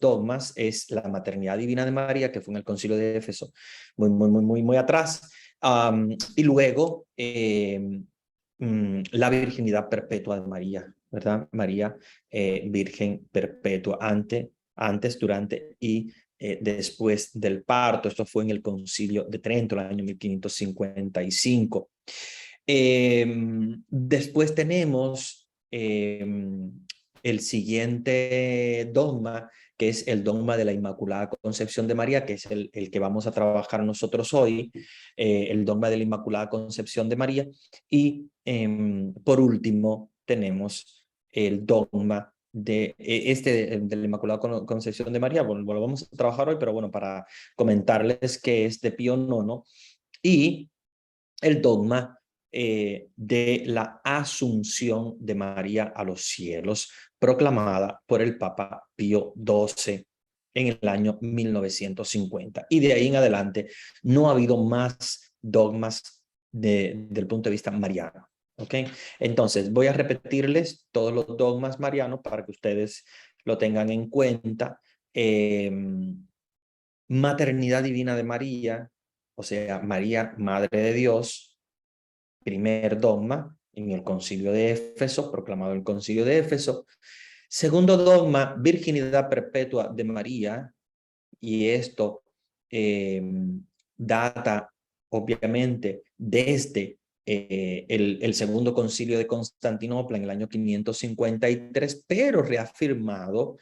dogmas es la maternidad divina de María, que fue en el Concilio de Éfeso, muy atrás. Y luego la virginidad perpetua de María, ¿verdad? María, virgen perpetua, antes, durante y después del parto. Esto fue en el Concilio de Trento, en el año 1555. Después tenemos el siguiente dogma, que es el dogma de la Inmaculada Concepción de María, que es el que vamos a trabajar nosotros hoy, el dogma de la Inmaculada Concepción de María. Y por último tenemos el dogma de la Inmaculada Concepción de María. Bueno, lo vamos a trabajar hoy, pero bueno, para comentarles que es de Pío IX, y el dogma de la Asunción de María a los cielos, proclamada por el Papa Pío XII en el año 1950. Y de ahí en adelante no ha habido más dogmas del punto de vista mariano. ¿Okay? Entonces, voy a repetirles todos los dogmas marianos para que ustedes lo tengan en cuenta. Maternidad divina de María, o sea, María, Madre de Dios, primer dogma en el Concilio de Éfeso, proclamado en el Concilio de Éfeso. Segundo dogma, virginidad perpetua de María, y esto data obviamente desde el segundo concilio de Constantinopla en el año 553, pero reafirmado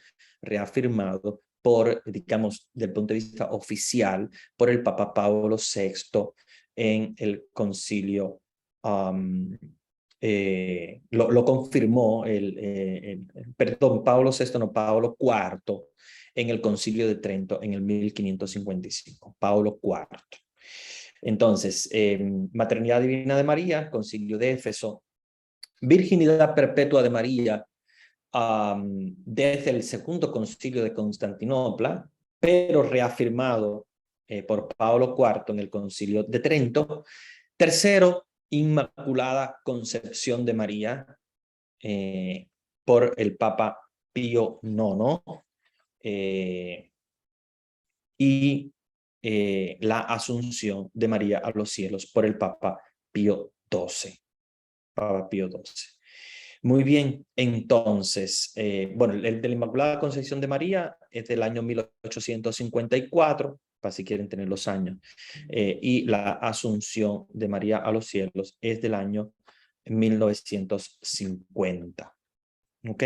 por, digamos, del punto de vista oficial, por el Papa Pablo VI en el concilio. Lo confirmó perdón, Pablo VI, no, Pablo IV, en el Concilio de Trento en el 1555, Pablo IV. Entonces, maternidad divina de María, Concilio de Éfeso, virginidad perpetua de María desde el segundo Concilio de Constantinopla, pero reafirmado por Pablo IV en el Concilio de Trento. Tercero, Inmaculada Concepción de María por el Papa Pío IX. Y la Asunción de María a los cielos por el Papa Pío XII. Papa Pío XII. Muy bien, entonces, bueno, el de la Inmaculada Concepción de María es del año 1854, para si quieren tener los años, y la Asunción de María a los cielos es del año 1950. ¿Ok?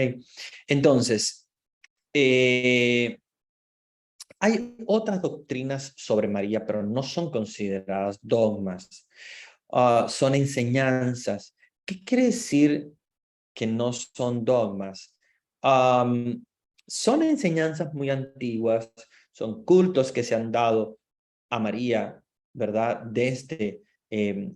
Entonces, hay otras doctrinas sobre María, pero no son consideradas dogmas. Son enseñanzas. ¿Qué quiere decir que no son dogmas? Son enseñanzas muy antiguas, son cultos que se han dado a María, ¿verdad? Desde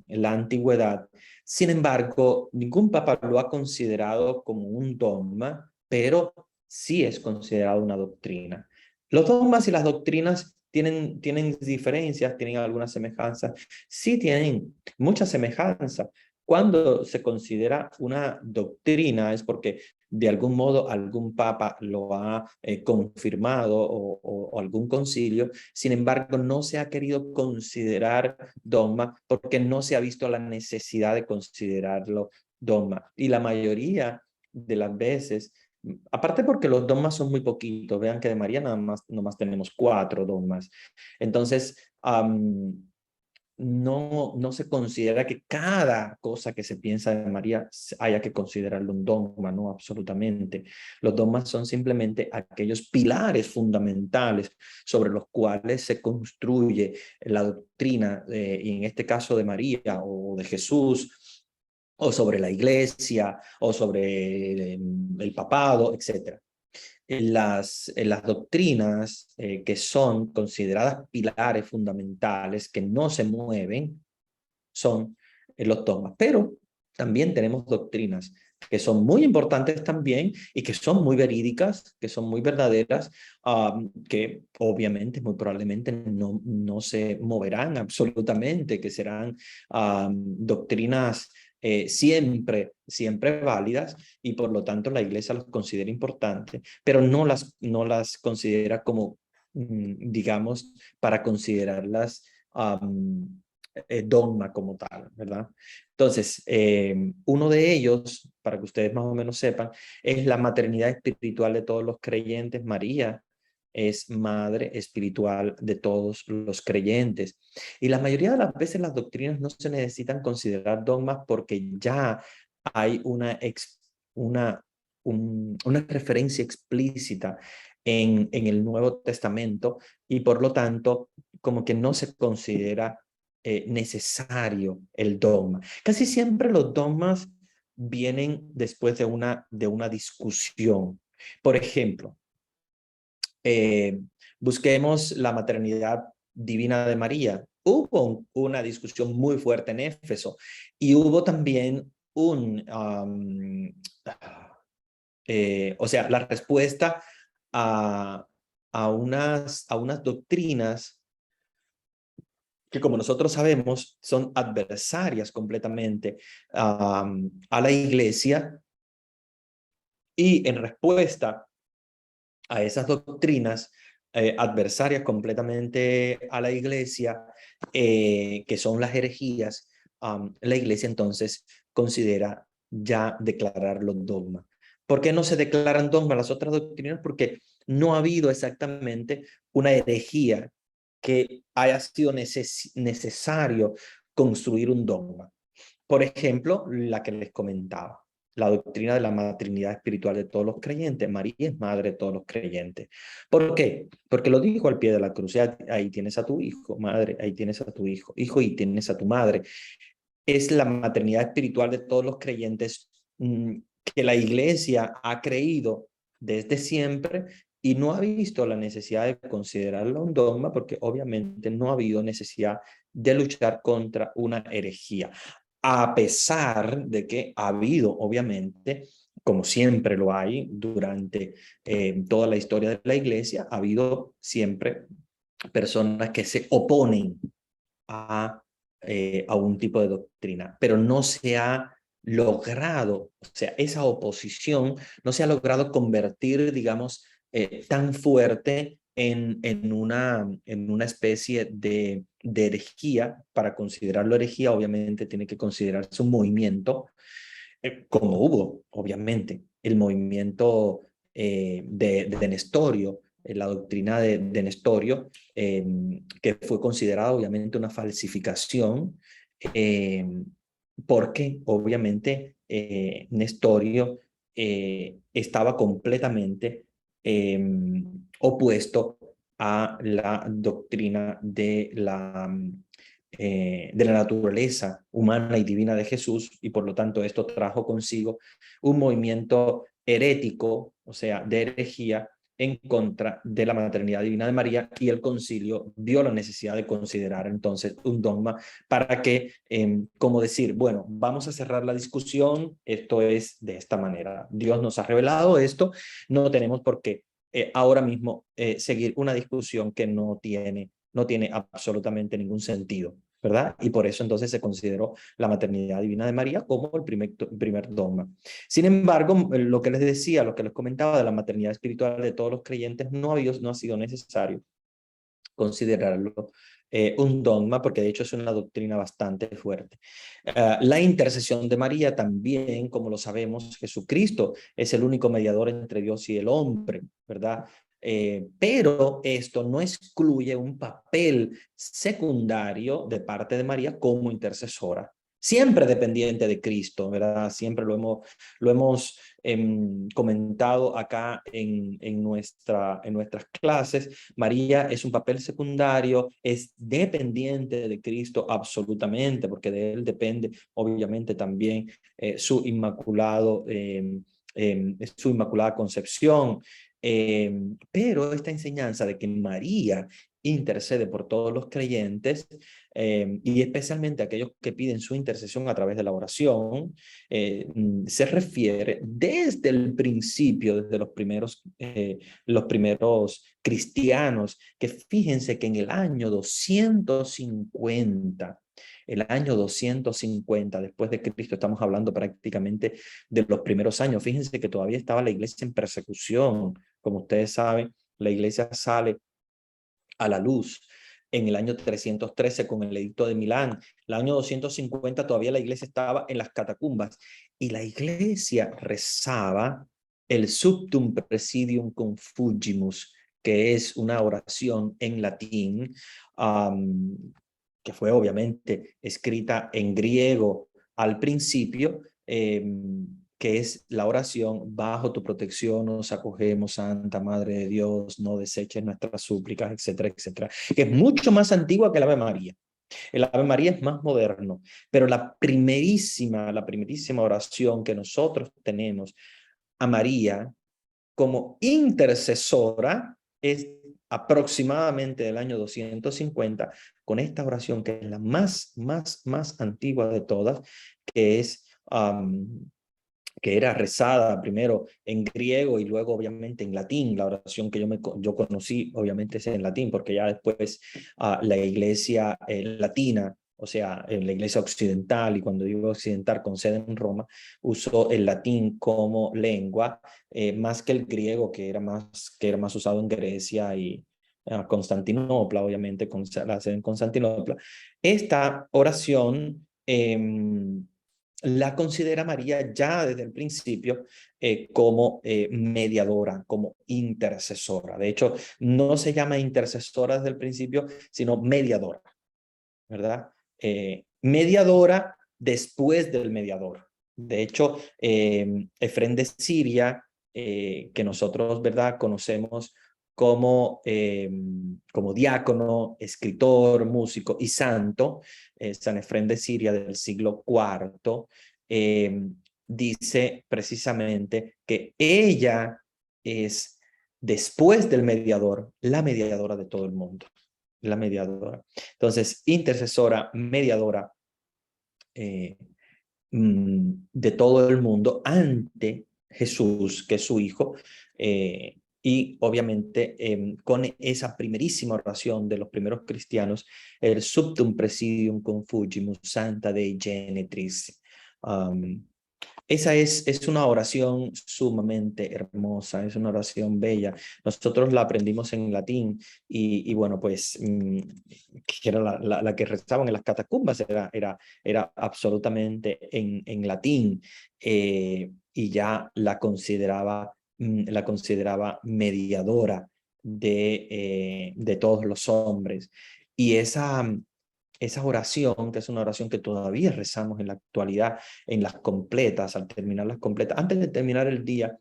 la antigüedad. Sin embargo, ningún papa lo ha considerado como un dogma, pero sí es considerado una doctrina. Los dogmas y las doctrinas tienen diferencias, tienen algunas semejanzas. Sí tienen mucha semejanza. Cuando se considera una doctrina es porque de algún modo algún papa lo ha confirmado o algún concilio. Sin embargo, no se ha querido considerar dogma porque no se ha visto la necesidad de considerarlo dogma. Y la mayoría de las veces, aparte porque los dogmas son muy poquitos, vean que de María nada más tenemos 4 dogmas. Entonces, no se considera que cada cosa que se piensa de María haya que considerarlo un dogma, no, absolutamente. Los dogmas son simplemente aquellos pilares fundamentales sobre los cuales se construye la doctrina, y en este caso de María o de Jesús, o sobre la iglesia, o sobre el papado, etc. Las doctrinas que son consideradas pilares fundamentales, que no se mueven, son los dogmas. Pero también tenemos doctrinas que son muy importantes también y que son muy verídicas, que son muy verdaderas, que obviamente, muy probablemente no se moverán absolutamente, que serán doctrinas siempre válidas y por lo tanto la iglesia las considera importantes, pero no las considera como, digamos, para considerarlas dogma como tal, ¿verdad? Entonces, uno de ellos, para que ustedes más o menos sepan, es la maternidad espiritual de todos los creyentes. María es madre espiritual de todos los creyentes. Y la mayoría de las veces las doctrinas no se necesitan considerar dogmas porque ya hay una referencia explícita en el Nuevo Testamento y por lo tanto como que no se considera necesario el dogma. Casi siempre los dogmas vienen después de una discusión. Por ejemplo, busquemos la maternidad divina de María. Hubo una discusión muy fuerte en Éfeso y hubo también o sea, la respuesta a, a unas doctrinas que, como nosotros sabemos, son adversarias completamente a la iglesia, y en respuesta a esas doctrinas adversarias completamente a la iglesia, que son las herejías, la iglesia entonces considera ya declarar los dogmas. ¿Por qué no se declaran dogmas las otras doctrinas? Porque no ha habido exactamente una herejía que haya sido necesario construir un dogma. Por ejemplo, la que les comentaba, la doctrina de la maternidad espiritual de todos los creyentes. María es madre de todos los creyentes. ¿Por qué? Porque lo dijo al pie de la cruz. Ahí tienes a tu hijo, madre, ahí tienes a tu hijo, hijo, y tienes a tu madre. Es la maternidad espiritual de todos los creyentes, que la iglesia ha creído desde siempre y no ha visto la necesidad de considerarlo un dogma porque obviamente no ha habido necesidad de luchar contra una herejía. A pesar de que ha habido, obviamente, como siempre lo hay durante toda la historia de la iglesia, ha habido siempre personas que se oponen a un tipo de doctrina, pero no se ha logrado, o sea, esa oposición no se ha logrado convertir, digamos, tan fuerte en una especie de herejía. Para considerarlo herejía, obviamente tiene que considerarse un movimiento, como hubo, obviamente, el movimiento de Nestorio, la doctrina de Nestorio, que fue considerada obviamente una falsificación, porque obviamente Nestorio estaba completamente opuesto a la doctrina de la naturaleza humana y divina de Jesús, y por lo tanto esto trajo consigo un movimiento herético, o sea, de herejía, en contra de la maternidad divina de María, y el concilio vio la necesidad de considerar entonces un dogma para que, como decir, bueno, vamos a cerrar la discusión, esto es de esta manera, Dios nos ha revelado esto, no tenemos por qué ahora mismo seguir una discusión que no tiene absolutamente ningún sentido, ¿verdad? Y por eso entonces se consideró la maternidad divina de María como el primer dogma. Sin embargo, lo que les decía, lo que les comentaba de la maternidad espiritual de todos los creyentes, no ha sido necesario considerarlo un dogma, porque de hecho es una doctrina bastante fuerte. La intercesión de María también, como lo sabemos, Jesucristo es el único mediador entre Dios y el hombre, ¿verdad? Pero esto no excluye un papel secundario de parte de María como intercesora, siempre dependiente de Cristo, ¿verdad? Siempre lo hemos comentado acá en nuestras clases. María es un papel secundario, es dependiente de Cristo absolutamente, porque de él depende obviamente también su inmaculada concepción. Pero esta enseñanza de que María intercede por todos los creyentes, y especialmente aquellos que piden su intercesión a través de la oración, se refiere desde el principio, desde los primeros cristianos, que fíjense que en el año 250 el año 250 después de Cristo. Estamos hablando prácticamente de los primeros años. Fíjense que todavía estaba la iglesia en persecución. Como ustedes saben, la iglesia sale a la luz en el año 313 con el edicto de Milán. El año 250 todavía la iglesia estaba en las catacumbas y la iglesia rezaba el Subtum Presidium Confugimus, que es una oración en latín, que fue obviamente escrita en griego al principio, que es la oración: bajo tu protección nos acogemos, Santa Madre de Dios, no deseches nuestras súplicas, etcétera, etcétera, que es mucho más antigua que el Ave María. El Ave María es más moderno, pero la primerísima oración que nosotros tenemos a María como intercesora es aproximadamente del año 250, con esta oración que es la más antigua de todas, que es que era rezada primero en griego y luego obviamente en latín. La oración que yo conocí obviamente es en latín, porque ya después la iglesia latina, o sea, en la iglesia occidental, y cuando digo occidental con sede en Roma, usó el latín como lengua, más que el griego, que era más usado en Grecia y Constantinopla, obviamente, con la sede en Constantinopla. Esta oración la considera María ya desde el principio como mediadora, como intercesora. De hecho, no se llama intercesora desde el principio, sino mediadora, ¿verdad? Mediadora después del mediador. De hecho, Efrén de Siria, que nosotros, ¿verdad?, conocemos como diácono, escritor, músico y santo, San Efrén de Siria del siglo IV, dice precisamente que ella es, después del mediador, la mediadora de todo el mundo. La mediadora. Entonces, intercesora, mediadora de todo el mundo ante Jesús, que es su Hijo, y obviamente con esa primerísima oración de los primeros cristianos, el Subtum Presidium Confugimus Santa Dei Genitris. Esa es una oración sumamente hermosa, es una oración bella. Nosotros la aprendimos en latín y bueno, pues que era la que rezaban en las catacumbas, era absolutamente en latín, y ya la consideraba mediadora de todos los hombres. Y esa oración, que es una oración que todavía rezamos en la actualidad, en las completas, al terminar las completas, antes de terminar el día,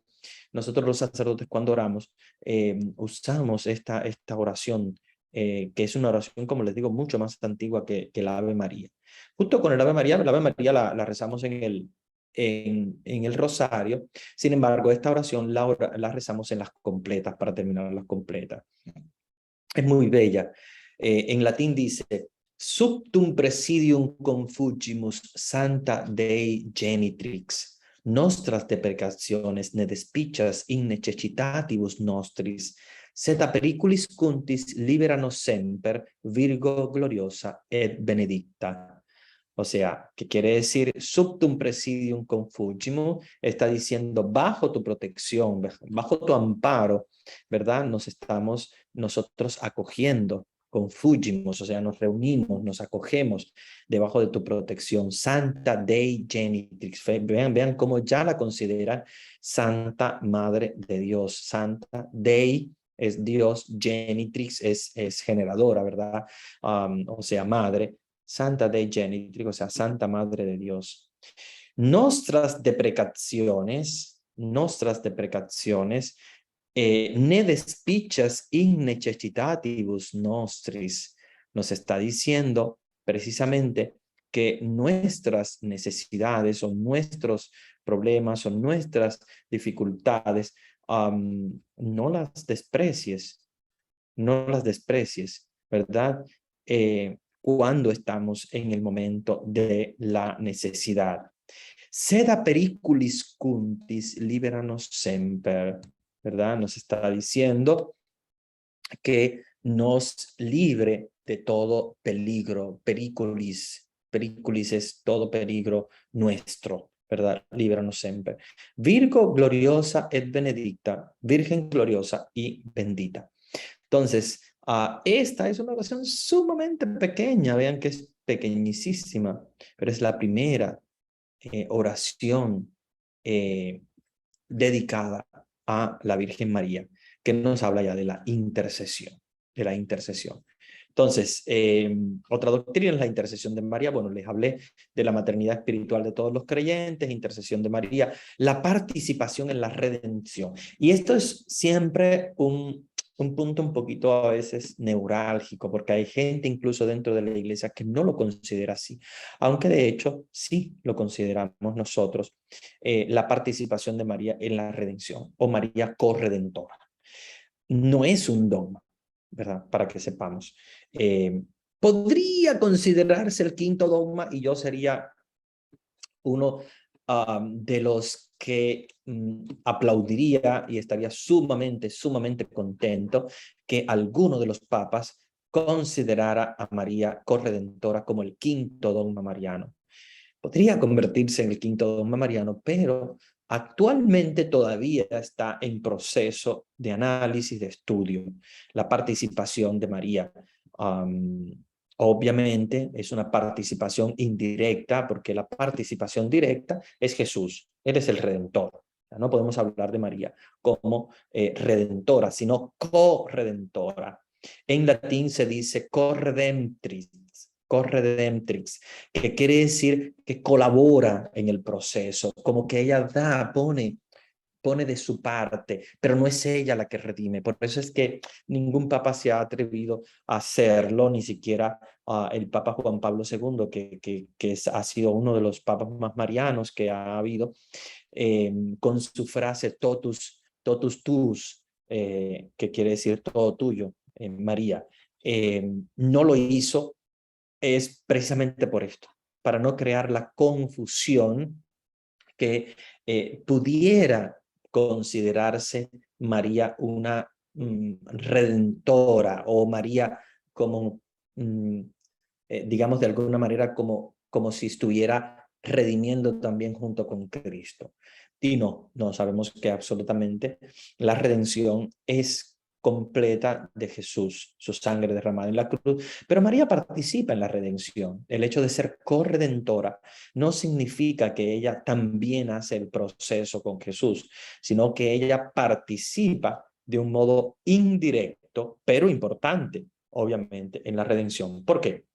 nosotros los sacerdotes cuando oramos, usamos esta oración, que es una oración, como les digo, mucho más antigua que la Ave María. Justo con el Ave María, la rezamos en el rosario. Sin embargo, esta oración la rezamos en las completas, para terminar las completas. Es muy bella. En latín dice: Subtum presidium confugimus Santa Dei Genitrix, nostras deprecationes ne despicias in necessitatibus nostris, sed a periculis cuntis libera nos semper, Virgo gloriosa et benedicta. O sea, ¿qué quiere decir? Subtum presidium confugimus, está diciendo bajo tu protección, bajo tu amparo, ¿verdad? Nos estamos nosotros acogiendo, confugimos, o sea, nos reunimos, nos acogemos debajo de tu protección. Santa Dei Genitrix. Vean cómo ya la consideran Santa Madre de Dios. Santa Dei es Dios, Genitrix es generadora, ¿verdad? O sea, madre. Santa Dei Genitrix, o sea, Santa Madre de Dios. Nostras deprecaciones, ne despicias in necessitatibus nostris, nos está diciendo precisamente que nuestras necesidades o nuestros problemas o nuestras dificultades, no las desprecies, ¿verdad? Cuando estamos en el momento de la necesidad. Seda periculis cuntis, liberanos semper, ¿verdad? Nos está diciendo que nos libre de todo peligro, periculis, periculis est todo peligro nuestro, ¿verdad? Líbranos siempre. Virgo gloriosa et benedicta, Virgen gloriosa y bendita. Entonces, esta es una oración sumamente pequeña, vean que es pequeñísima, pero es la primera oración dedicada a la Virgen María, que nos habla ya de la intercesión, de la intercesión. Entonces, otra doctrina es la intercesión de María. Bueno, les hablé de la maternidad espiritual de todos los creyentes, intercesión de María, la participación en la redención. Y esto es siempre un punto un poquito a veces neurálgico, porque hay gente incluso dentro de la iglesia que no lo considera así, aunque de hecho sí lo consideramos nosotros, la participación de María en la redención, o María corredentora. No es un dogma, ¿verdad? Para que sepamos. Podría considerarse el quinto dogma y yo sería uno de los que aplaudiría y estaría sumamente contento que alguno de los papas considerara a María corredentora como el quinto dogma mariano. Podría convertirse en el quinto dogma mariano, pero actualmente todavía está en proceso de análisis, de estudio, la participación de María. Obviamente es una participación indirecta, porque la participación directa es Jesús, Él es el Redentor. No podemos hablar de María como redentora, sino corredentora. En latín se dice corredemptrix, que quiere decir que colabora en el proceso, como que ella pone de su parte, pero no es ella la que redime. Por eso es que ningún papa se ha atrevido a hacerlo, ni siquiera el Papa Juan Pablo II, que ha sido uno de los papas más marianos que ha habido, con su frase totus tuus, que quiere decir todo tuyo, María. No lo hizo, es precisamente por esto, para no crear la confusión que pudiera considerarse María una redentora, o María como, digamos de alguna manera, como si estuviera redimiendo también junto con Cristo. Y no sabemos que absolutamente la redención es completa de Jesús, su sangre derramada en la cruz, pero María participa en la redención. El hecho de ser corredentora no significa que ella también hace el proceso con Jesús, sino que ella participa de un modo indirecto, pero importante, obviamente, en la redención. ¿Por qué?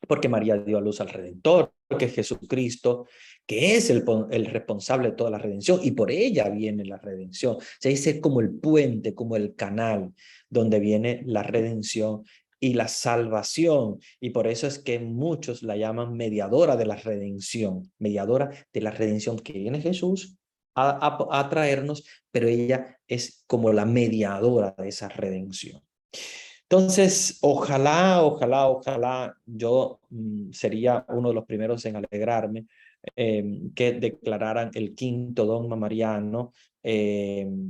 Porque María dio a luz al Redentor, que es Jesucristo, que es el responsable de toda la redención, y por ella viene la redención. Se dice como el puente, como el canal, donde viene la redención y la salvación, y por eso es que muchos la llaman mediadora de la redención, que viene Jesús a traernos, pero ella es como la mediadora de esa redención. Entonces, ojalá yo sería uno de los primeros en alegrarme que declararan el quinto dogma mariano, el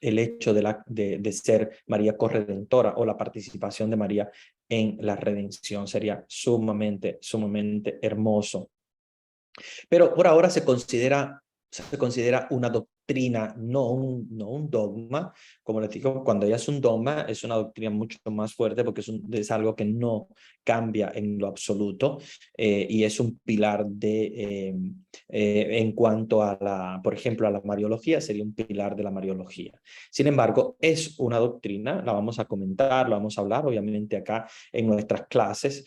hecho de ser María corredentora, o la participación de María en la redención. Sería sumamente hermoso. Pero por ahora se considera una doctrina, no un dogma. Como les digo, cuando ya es un dogma, es una doctrina mucho más fuerte, porque es algo que no cambia en lo absoluto, y es un pilar en cuanto a por ejemplo, a la Mariología, sería un pilar de la Mariología. Sin embargo, es una doctrina, la vamos a comentar, la vamos a hablar, obviamente acá en nuestras clases,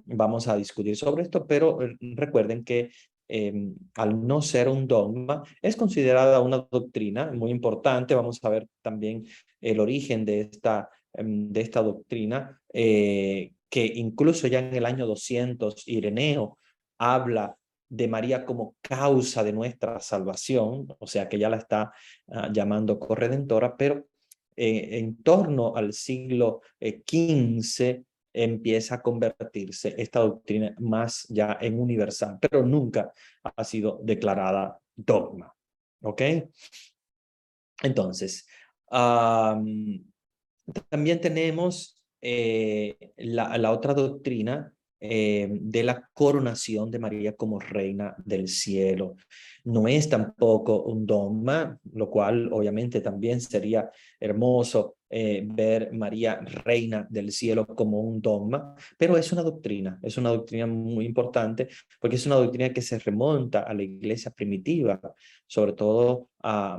vamos a discutir sobre esto, pero recuerden que al no ser un dogma, es considerada una doctrina muy importante. Vamos a ver también el origen de esta doctrina, que incluso ya en el año 200 Ireneo habla de María como causa de nuestra salvación, o sea que ya la está llamando corredentora, pero en torno al siglo XV empieza a convertirse esta doctrina más ya en universal, pero nunca ha sido declarada dogma. ¿Ok? Entonces, también tenemos la otra doctrina de la coronación de María como reina del cielo. No es tampoco un dogma, lo cual obviamente también sería hermoso ver María reina del cielo como un dogma, pero es una doctrina muy importante porque es una doctrina que se remonta a la iglesia primitiva, sobre todo a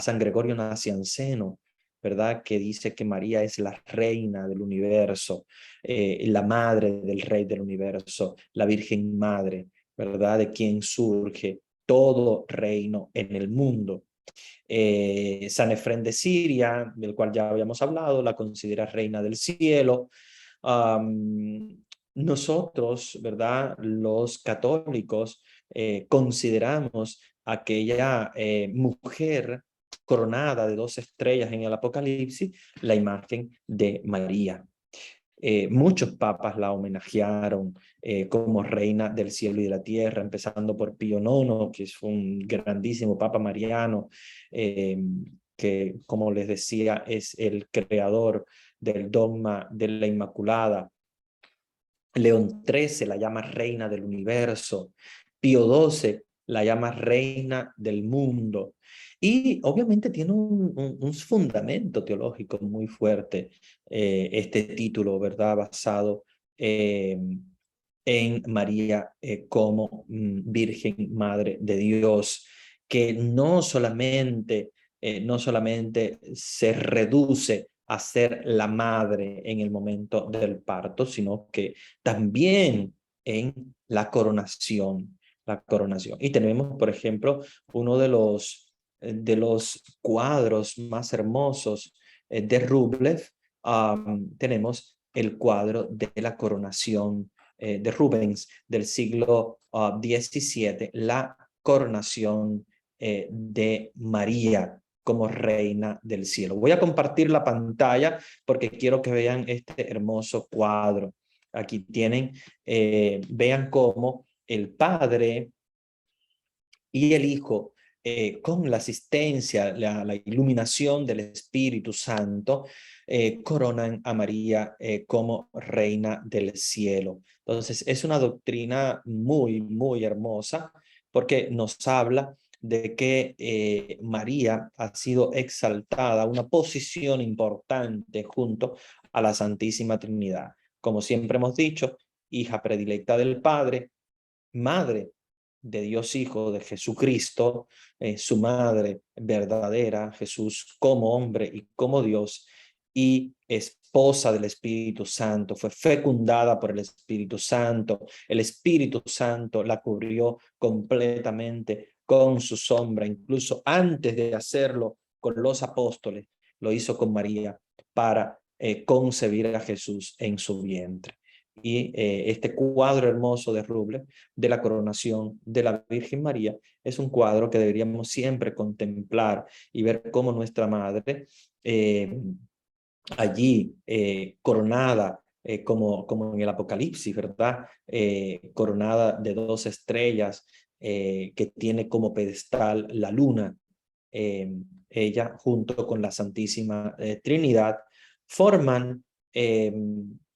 San Gregorio Nacianceno, ¿verdad? Que dice que María es la reina del universo, la madre del rey del universo, la Virgen Madre, ¿verdad? De quien surge todo reino en el mundo. San Efrén de Siria, del cual ya habíamos hablado, la considera reina del cielo. Nosotros, ¿verdad? Los católicos consideramos aquella mujer coronada de 2 estrellas en el Apocalipsis, la imagen de María. Muchos papas la homenajearon como reina del cielo y de la tierra, empezando por Pío IX, que es un grandísimo papa mariano, que, como les decía, es el creador del dogma de la Inmaculada. León XIII la llama reina del universo. Pío XII la llama reina del mundo. Y obviamente tiene un fundamento teológico muy fuerte este título, ¿verdad? Basado en María como Virgen Madre de Dios, que no solamente se reduce a ser la madre en el momento del parto, sino que también en la coronación, la coronación. Y tenemos, por ejemplo, uno de los cuadros más hermosos de Rublev. Tenemos el cuadro de la coronación de Rubens del siglo XVII, la coronación de María como reina del cielo. Voy a compartir la pantalla porque quiero que vean este hermoso cuadro. Aquí tienen, vean cómo el Padre y el Hijo, con la asistencia, la iluminación del Espíritu Santo, coronan a María como reina del cielo. Entonces, es una doctrina muy, muy hermosa porque nos habla de que María ha sido exaltada a una posición importante junto a la Santísima Trinidad. Como siempre hemos dicho, hija predilecta del Padre, madre de Dios Hijo, de Jesucristo, su madre verdadera, Jesús como hombre y como Dios, y esposa del Espíritu Santo, fue fecundada por el Espíritu Santo. El Espíritu Santo la cubrió completamente con su sombra, incluso antes de hacerlo con los apóstoles, lo hizo con María para concebir a Jesús en su vientre. Y este cuadro hermoso de Rublev de la coronación de la Virgen María es un cuadro que deberíamos siempre contemplar y ver cómo nuestra madre allí coronada como en el Apocalipsis, ¿verdad? Coronada de 2 estrellas que tiene como pedestal la luna. Ella junto con la Santísima Trinidad forman,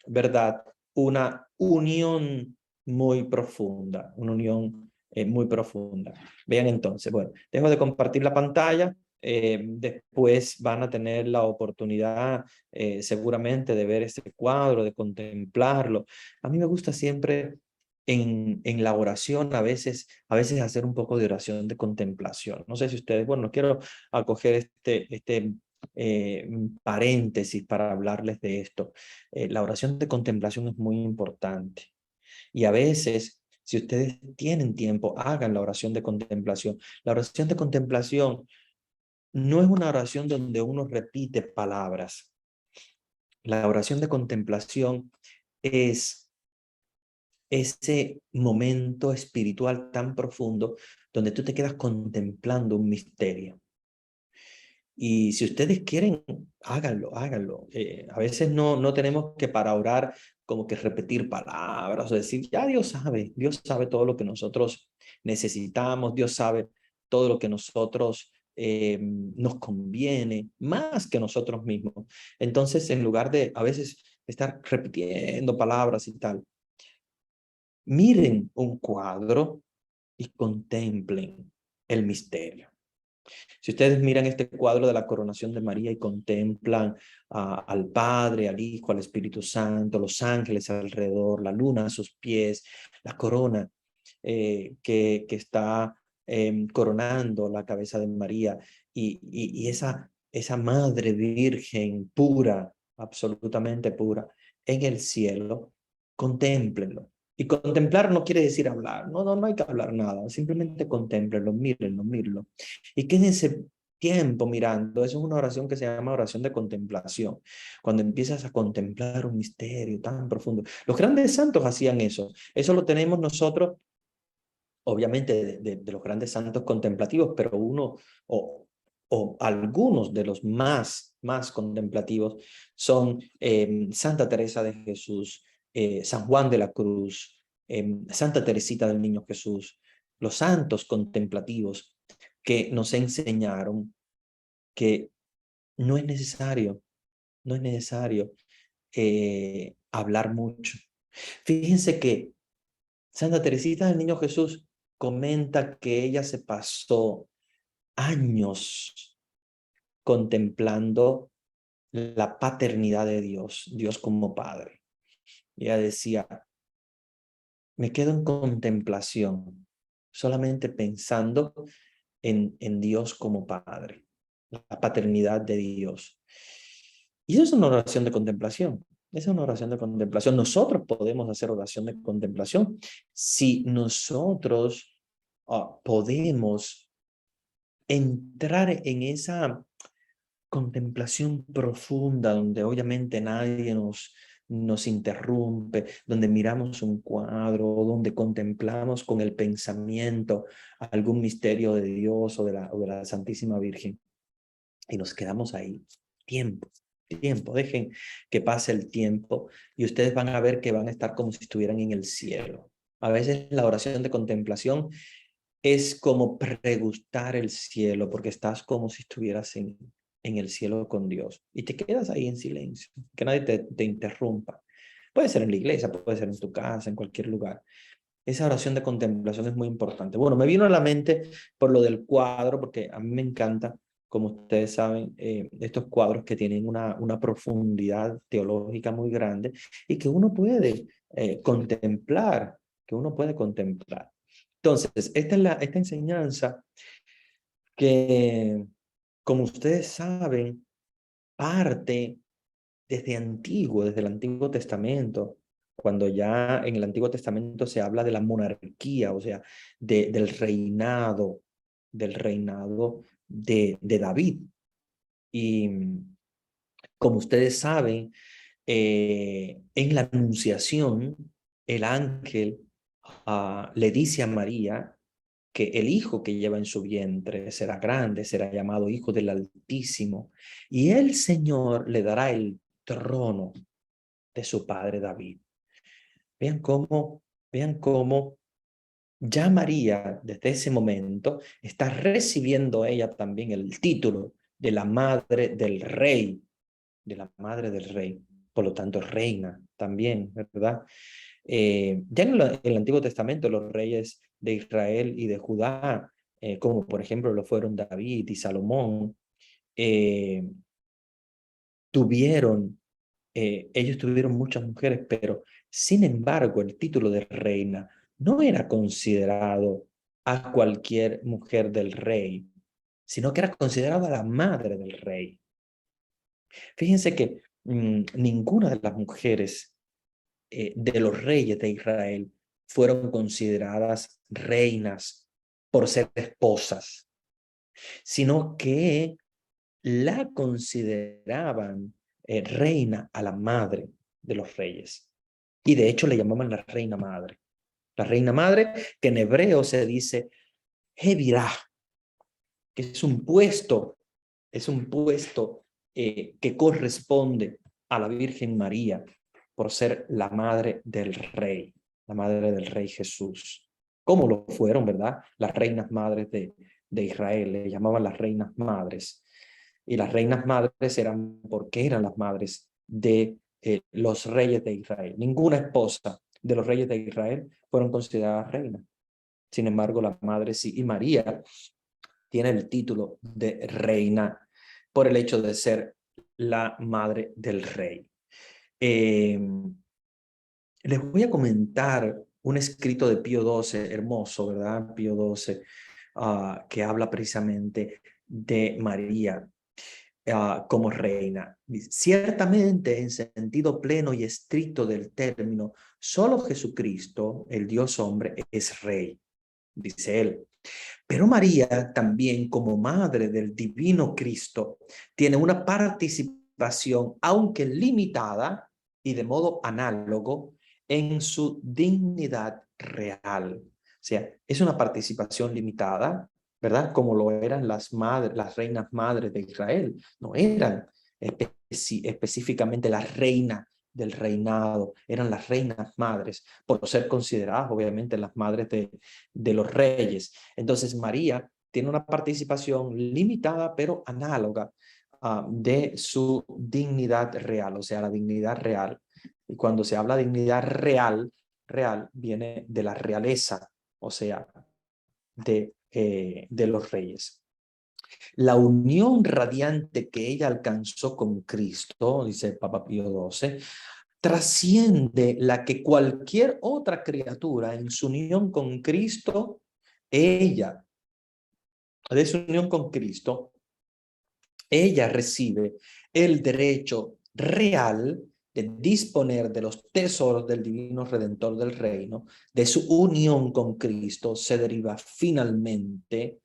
¿verdad? Una unión muy profunda, una unión muy profunda. Vean entonces, bueno, dejo de compartir la pantalla. Después van a tener la oportunidad seguramente de ver este cuadro, de contemplarlo. A mí me gusta siempre en la oración a veces hacer un poco de oración de contemplación. No sé si ustedes, bueno, no quiero acoger este paréntesis para hablarles de esto. La oración de contemplación es muy importante y a veces, si ustedes tienen tiempo, hagan la oración de contemplación. La oración de contemplación no es una oración donde uno repite palabras. La oración de contemplación es ese momento espiritual tan profundo donde tú te quedas contemplando un misterio. Y si ustedes quieren, háganlo, háganlo. A veces no tenemos que para orar como que repetir palabras o decir, ya Dios sabe todo lo que nosotros necesitamos, Dios sabe todo lo que nosotros nos conviene, más que nosotros mismos. Entonces, en lugar de, a veces estar repitiendo palabras y tal. Miren un cuadro y contemplen el misterio. Si ustedes miran este cuadro de la coronación de María y contemplan al Padre, al Hijo, al Espíritu Santo, los ángeles alrededor, la luna a sus pies, la corona que está coronando la cabeza de María y esa Madre Virgen pura, absolutamente pura, en el cielo, contémplenlo. Y contemplar no quiere decir hablar, no hay que hablar nada, simplemente contemplenlo, mírenlo, mírenlo. Y quédense tiempo mirando. Eso es una oración que se llama oración de contemplación. Cuando empiezas a contemplar un misterio tan profundo. Los grandes santos hacían eso. Eso lo tenemos nosotros, obviamente, de los grandes santos contemplativos, pero uno o algunos de los más contemplativos son Santa Teresa de Jesús, San Juan de la Cruz, Santa Teresita del Niño Jesús, los santos contemplativos que nos enseñaron que no es necesario, no es necesario hablar mucho. Fíjense que Santa Teresita del Niño Jesús comenta que ella se pasó años contemplando la paternidad de Dios, Dios como Padre. Ella decía, me quedo en contemplación, solamente pensando en Dios como Padre, la paternidad de Dios. Y eso es una oración de contemplación. Esa es una oración de contemplación. Nosotros podemos hacer oración de contemplación si nosotros podemos entrar en esa contemplación profunda donde obviamente nadie nos interrumpe, donde miramos un cuadro, donde contemplamos con el pensamiento algún misterio de Dios o de la Santísima Virgen. Y nos quedamos ahí. Tiempo. Dejen que pase el tiempo y ustedes van a ver que van a estar como si estuvieran en el cielo. A veces la oración de contemplación es como pregustar el cielo, porque estás como si estuvieras en el cielo con Dios y te quedas ahí en silencio, que nadie te interrumpa. Puede ser en la iglesia, puede ser en tu casa, en cualquier lugar. Esa oración de contemplación es muy importante. Bueno, me vino a la mente por lo del cuadro, porque a mí me encanta, como ustedes saben, estos cuadros que tienen una profundidad teológica muy grande y que uno puede contemplar, que uno puede contemplar. Entonces, esta enseñanza que, como ustedes saben, parte desde el Antiguo Testamento, cuando ya en el Antiguo Testamento se habla de la monarquía, o sea, del reinado de David. Y como ustedes saben, en la Anunciación, el ángel le dice a María que el hijo que lleva en su vientre será grande, será llamado Hijo del Altísimo, y el Señor le dará el trono de su padre David. Vean cómo ya María, desde ese momento, está recibiendo ella también el título de la madre del rey, de la madre del rey, por lo tanto reina también, ¿verdad? Ya en el Antiguo Testamento los reyes de Israel y de Judá, como por ejemplo lo fueron David y Salomón, eh, ellos tuvieron muchas mujeres, pero sin embargo el título de reina no era considerado a cualquier mujer del rey, sino que era considerada la madre del rey. Fíjense que ninguna de las mujeres de los reyes de Israel fueron consideradas reinas por ser esposas, sino que la consideraban reina a la madre de los reyes. Y de hecho le llamaban la reina madre. La reina madre, que en hebreo se dice Hevirah, que es un puesto que corresponde a la Virgen María por ser la madre del rey, la madre del rey Jesús. Como lo fueron, ¿verdad? Las reinas madres de Israel, le llamaban las reinas madres. Y las reinas madres eran porque eran las madres de los reyes de Israel. Ninguna esposa de los reyes de Israel fueron consideradas reinas. Sin embargo, la madre sí, y María tiene el título de reina por el hecho de ser la madre del rey. Les voy a comentar un escrito de Pío XII, hermoso, ¿verdad? Pío XII, que habla precisamente de María como reina. Ciertamente, en sentido pleno y estricto del término, solo Jesucristo, el Dios hombre, es rey, dice él. Pero María también, como madre del divino Cristo, tiene una participación, aunque limitada y de modo análogo, en su dignidad real. O sea, es una participación limitada, ¿verdad? Como lo eran las reinas madres de Israel. No eran específicamente la reina del reinado, eran las reinas madres, por ser consideradas obviamente las madres de los reyes. Entonces María tiene una participación limitada pero análoga de su dignidad real, o sea, la dignidad real. Y cuando se habla de dignidad real, real viene de la realeza, o sea, de los reyes. La unión radiante que ella alcanzó con Cristo, dice el Papa Pío XII, trasciende la que cualquier otra criatura en su unión con Cristo, ella, de su unión con Cristo, ella recibe el derecho real de disponer de los tesoros del divino redentor del reino. De su unión con Cristo se deriva finalmente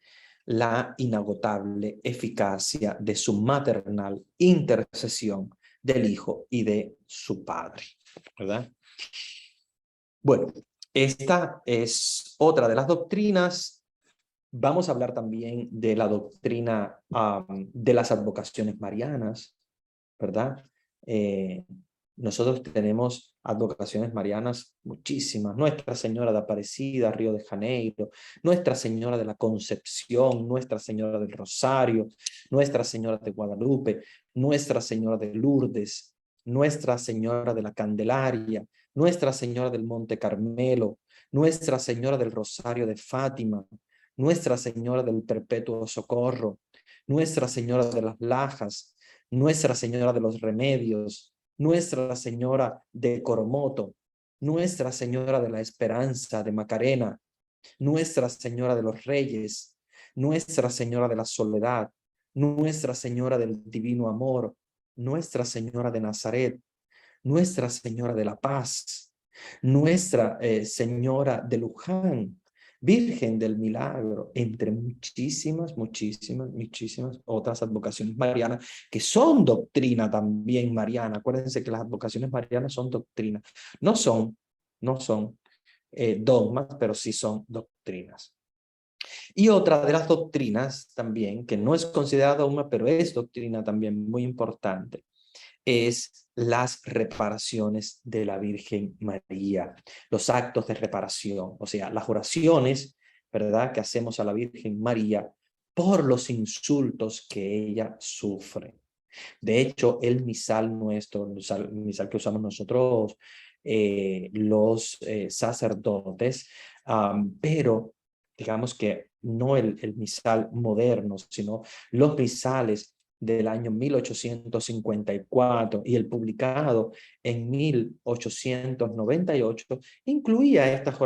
la inagotable eficacia de su maternal intercesión del Hijo y de su Padre, ¿verdad? Bueno, esta es otra de las doctrinas. Vamos a hablar también de la doctrina de las advocaciones marianas, ¿verdad? Eh, Nosotros tenemos advocaciones marianas muchísimas. Nuestra Señora de Aparecida, Río de Janeiro, Nuestra Señora de la Concepción, Nuestra Señora del Rosario, Nuestra Señora de Guadalupe, Nuestra Señora de Lourdes, Nuestra Señora de la Candelaria, Nuestra Señora del Monte Carmelo, Nuestra Señora del Rosario de Fátima, Nuestra Señora del Perpetuo Socorro, Nuestra Señora de las Lajas, Nuestra Señora de los Remedios, Nuestra Señora de Coromoto, Nuestra Señora de la Esperanza de Macarena, Nuestra Señora de los Reyes, Nuestra Señora de la Soledad, Nuestra Señora del Divino Amor, Nuestra Señora de Nazaret, Nuestra Señora de la Paz, Nuestra Señora de Luján, Virgen del Milagro, entre muchísimas otras advocaciones marianas que son doctrina también mariana. Acuérdense que las advocaciones marianas son doctrina. No son dogmas, pero sí son doctrinas. Y otra de las doctrinas también, que no es considerada dogma, pero es doctrina también muy importante, es las reparaciones de la Virgen María, los actos de reparación, o sea, las oraciones, ¿verdad?, que hacemos a la Virgen María por los insultos que ella sufre. De hecho, el misal nuestro, el misal que usamos nosotros, los sacerdotes, pero digamos que no el misal moderno, sino los misales del año 1854 y el publicado en 1898, incluía estas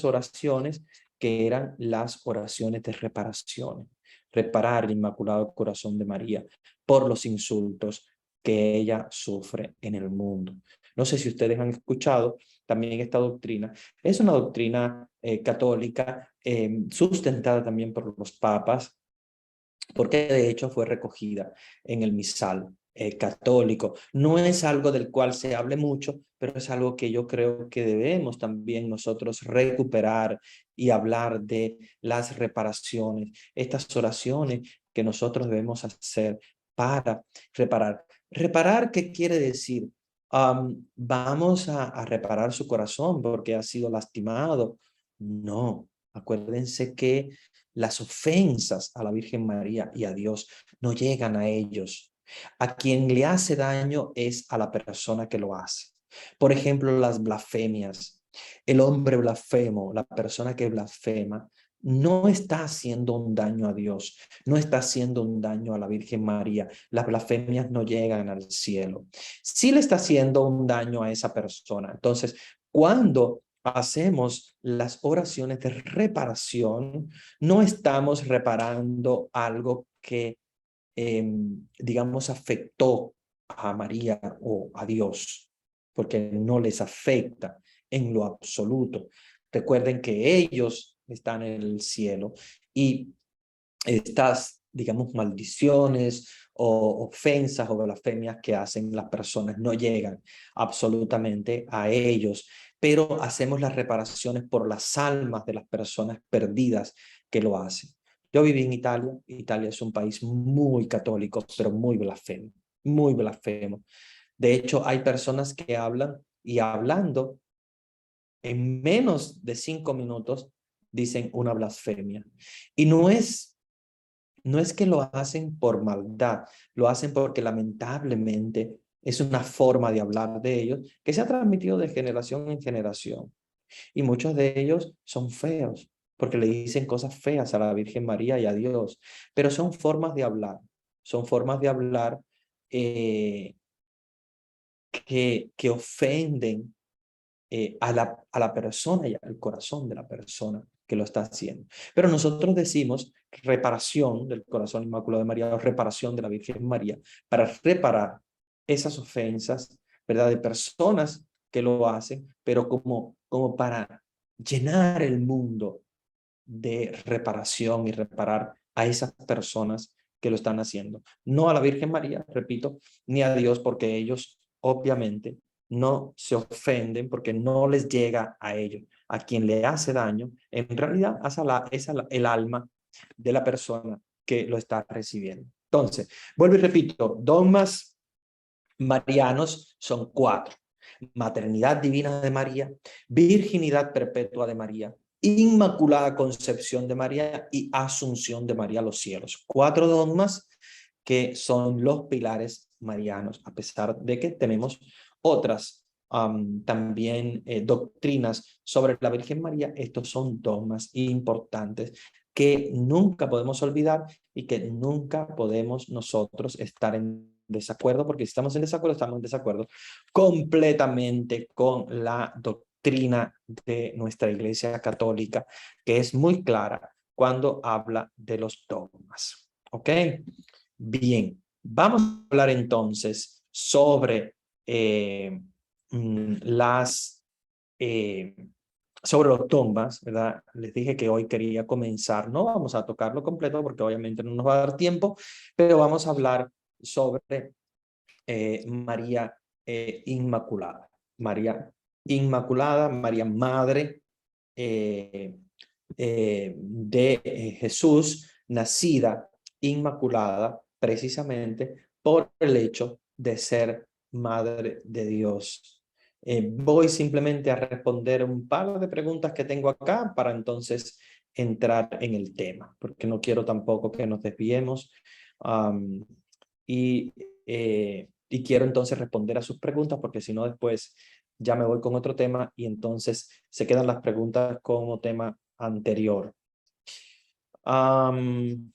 oraciones que eran las oraciones de reparación. Reparar el Inmaculado Corazón de María por los insultos que ella sufre en el mundo. No sé si ustedes han escuchado también esta doctrina. Es una doctrina católica sustentada también por los papas, porque de hecho fue recogida en el misal católico. No es algo del cual se hable mucho, pero es algo que yo creo que debemos también nosotros recuperar y hablar de las reparaciones, estas oraciones que nosotros debemos hacer para reparar. ¿Reparar qué quiere decir? Vamos a reparar su corazón porque ha sido lastimado. No, acuérdense que las ofensas a la Virgen María y a Dios no llegan a ellos, A quien le hace daño es a la persona que lo hace. Por ejemplo, las blasfemias. El hombre blasfemo, la persona que blasfema, no está haciendo un daño a Dios, no está haciendo un daño a la Virgen María. Las blasfemias no llegan al cielo. Sí le está haciendo un daño a esa persona. Entonces, cuando hacemos las oraciones de reparación, no estamos reparando algo que digamos, afectó a María o a Dios, porque no les afecta en lo absoluto. Recuerden que ellos están en el cielo y estas, digamos, maldiciones o ofensas o blasfemias que hacen las personas no llegan absolutamente a ellos, pero hacemos las reparaciones por las almas de las personas perdidas que lo hacen. Yo viví en Italia. Italia es un país muy católico, pero muy blasfemo, muy blasfemo. De hecho, hay personas que hablan y hablando en menos de 5 minutos dicen una blasfemia. Y no es que lo hacen por maldad, lo hacen porque lamentablemente es una forma de hablar de ellos que se ha transmitido de generación en generación. Y muchos de ellos son feos, porque le dicen cosas feas a la Virgen María y a Dios, pero son formas de hablar eh, que ofenden a la persona y al corazón de la persona que lo está haciendo. Pero nosotros decimos reparación del corazón inmaculado de María o reparación de la Virgen María para reparar esas ofensas, ¿verdad? De personas que lo hacen, pero como para llenar el mundo de reparación y reparar a esas personas que lo están haciendo. No a la Virgen María, repito, ni a Dios, porque ellos obviamente no se ofenden porque no les llega a ellos. A quien le hace daño, en realidad es el alma de la persona que lo está recibiendo. Entonces, vuelvo y repito, dogmas marianos son 4. Maternidad divina de María, virginidad perpetua de María, inmaculada concepción de María y asunción de María a los cielos. 4 dogmas que son los pilares marianos, a pesar de que tenemos otras también doctrinas sobre la Virgen María. Estos son dogmas importantes que nunca podemos olvidar y que nunca podemos nosotros estar en desacuerdo, porque si estamos en desacuerdo, estamos en desacuerdo completamente con la doctrina de nuestra Iglesia Católica, que es muy clara cuando habla de los dogmas. ¿Ok? Bien, vamos a hablar entonces sobre las sobre los dogmas, ¿verdad? Les dije que hoy quería comenzar, no vamos a tocarlo completo porque obviamente no nos va a dar tiempo, pero vamos a hablar sobre María Inmaculada. María Inmaculada, María Madre de Jesús, nacida inmaculada precisamente por el hecho de ser Madre de Dios. Voy simplemente a responder un par de preguntas que tengo acá para entonces entrar en el tema, porque no quiero tampoco que nos desviemos. Y, y quiero entonces responder a sus preguntas, porque si no después ya me voy con otro tema y entonces se quedan las preguntas como tema anterior. Padre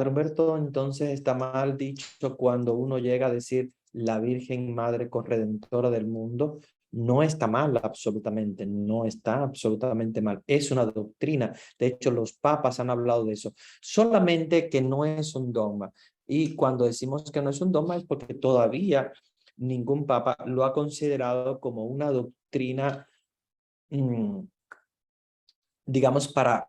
Humberto, entonces está mal dicho cuando uno llega a decir la Virgen Madre Corredentora del mundo. No está mal, absolutamente, no está absolutamente mal. Es una doctrina. De hecho, los papas han hablado de eso. Solamente que no es un dogma. Y cuando decimos que no es un dogma es porque todavía ningún papa lo ha considerado como una doctrina, digamos, para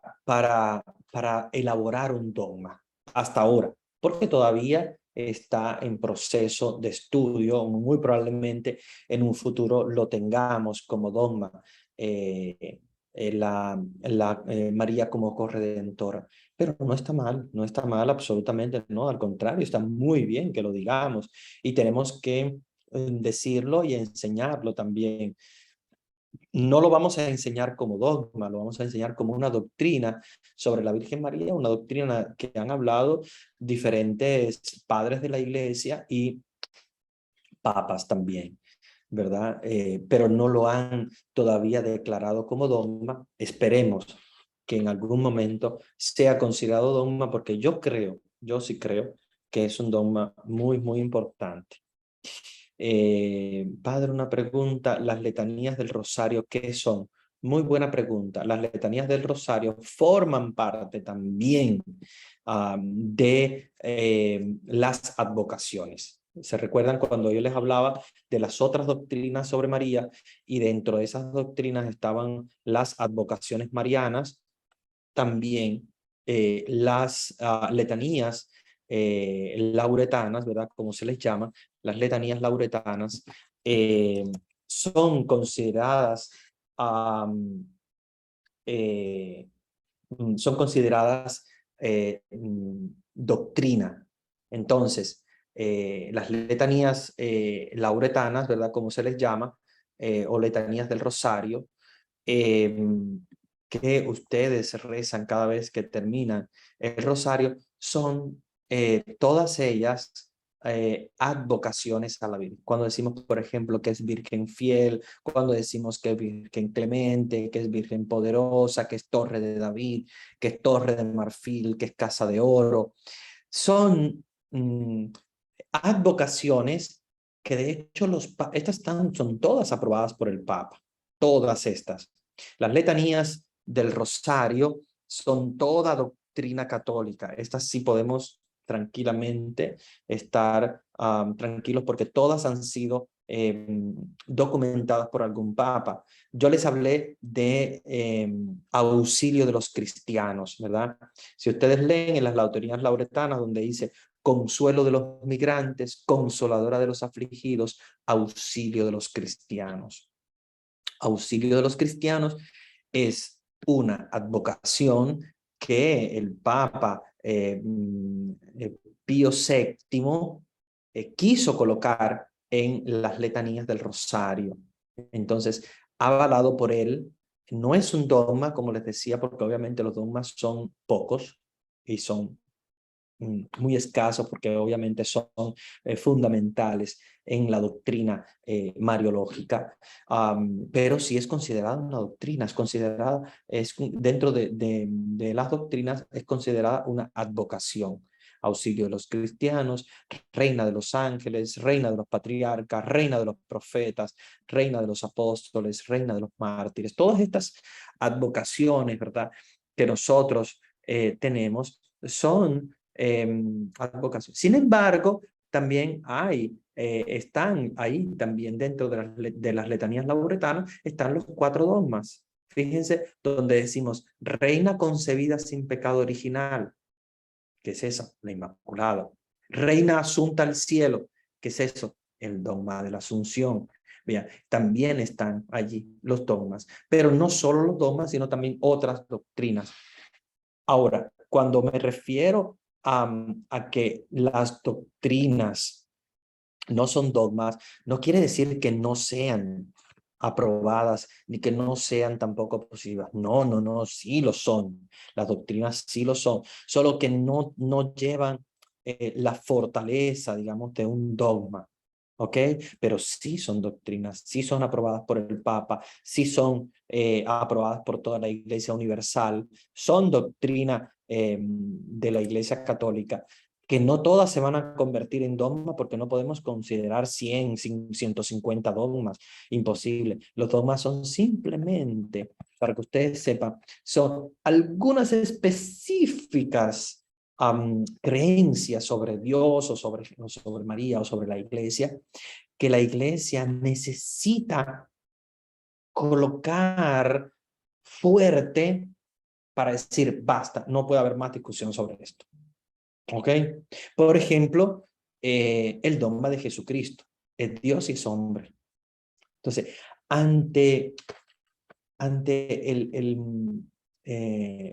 elaborar un dogma hasta ahora, porque todavía está en proceso de estudio. Muy probablemente en un futuro lo tengamos como dogma, María como corredentora. Pero no está mal, no está mal absolutamente, no, al contrario, está muy bien que lo digamos y tenemos que decirlo y enseñarlo también. no lo vamos a enseñar como dogma, lo vamos a enseñar como una doctrina sobre la Virgen María, una doctrina que han hablado diferentes padres de la iglesia y papas también, ¿verdad? Pero no lo han todavía declarado como dogma. Esperemos que en algún momento sea considerado dogma, porque yo sí creo que es un dogma muy, muy importante. Padre, una pregunta, las letanías del Rosario, ¿qué son? Muy buena pregunta. Las letanías del Rosario forman parte también de las advocaciones. ¿Se recuerdan cuando yo les hablaba de las otras doctrinas sobre María y dentro de esas doctrinas estaban las advocaciones marianas? También las letanías lauretanas, ¿verdad? Como se les llama, las letanías lauretanas eh, son consideradas eh, son consideradas doctrina. Entonces, las letanías lauretanas, ¿verdad? Como se les llama, o letanías del Rosario, eh, que ustedes rezan cada vez que terminan el Rosario, son todas ellas advocaciones a la Virgen. Cuando decimos, por ejemplo, que es Virgen fiel, cuando decimos que es Virgen clemente, que es Virgen poderosa, que es Torre de David, que es Torre de Marfil, que es Casa de Oro, son advocaciones que de hecho estas son todas aprobadas por el Papa, todas estas. Las letanías del Rosario son toda doctrina católica. Estas sí podemos tranquilamente estar tranquilos porque todas han sido documentadas por algún papa. Yo les hablé de auxilio de los cristianos, ¿verdad? Si ustedes leen en las letanías lauretanas donde dice consuelo de los migrantes, consoladora de los afligidos, auxilio de los cristianos. Auxilio de los cristianos es una advocación que el Papa Pío VII quiso colocar en las letanías del Rosario. Entonces, avalado por él, no es un dogma, como les decía, porque obviamente los dogmas son pocos y son muy escasos porque obviamente son fundamentales en la doctrina mariológica, pero sí es considerada una doctrina, es considerada, dentro de las doctrinas, es considerada una advocación. Auxilio de los cristianos, reina de los ángeles, reina de los patriarcas, reina de los profetas, reina de los apóstoles, reina de los mártires. Todas estas advocaciones, ¿verdad?, que nosotros tenemos son advocación. Sin embargo, también están ahí también dentro de las letanías lauretanas, están los 4 dogmas. Fíjense, donde decimos, reina concebida sin pecado original, ¿qué es eso? La Inmaculada. Reina asunta al cielo, ¿qué es eso? El dogma de la Asunción. Mira, también están allí los dogmas, pero no solo los dogmas, sino también otras doctrinas. Ahora, cuando me refiero a que las doctrinas no son dogmas, no quiere decir que no sean aprobadas ni que no sean tampoco positivas. No, no, no, sí lo son. Las doctrinas sí lo son, solo que no llevan la fortaleza, digamos, de un dogma. ¿Ok? Pero sí son doctrinas, sí son aprobadas por el Papa, sí son aprobadas por toda la Iglesia Universal, son doctrina de la Iglesia Católica, que no todas se van a convertir en dogma porque no podemos considerar 100, 150 dogmas, imposible. Los dogmas son simplemente, para que ustedes sepan, son algunas específicas creencias sobre Dios o sobre María o sobre la iglesia, que la iglesia necesita colocar fuerte para decir, basta, no puede haber más discusión sobre esto. ¿Ok? Por ejemplo, el dogma de Jesucristo, es Dios y es hombre. Entonces, ante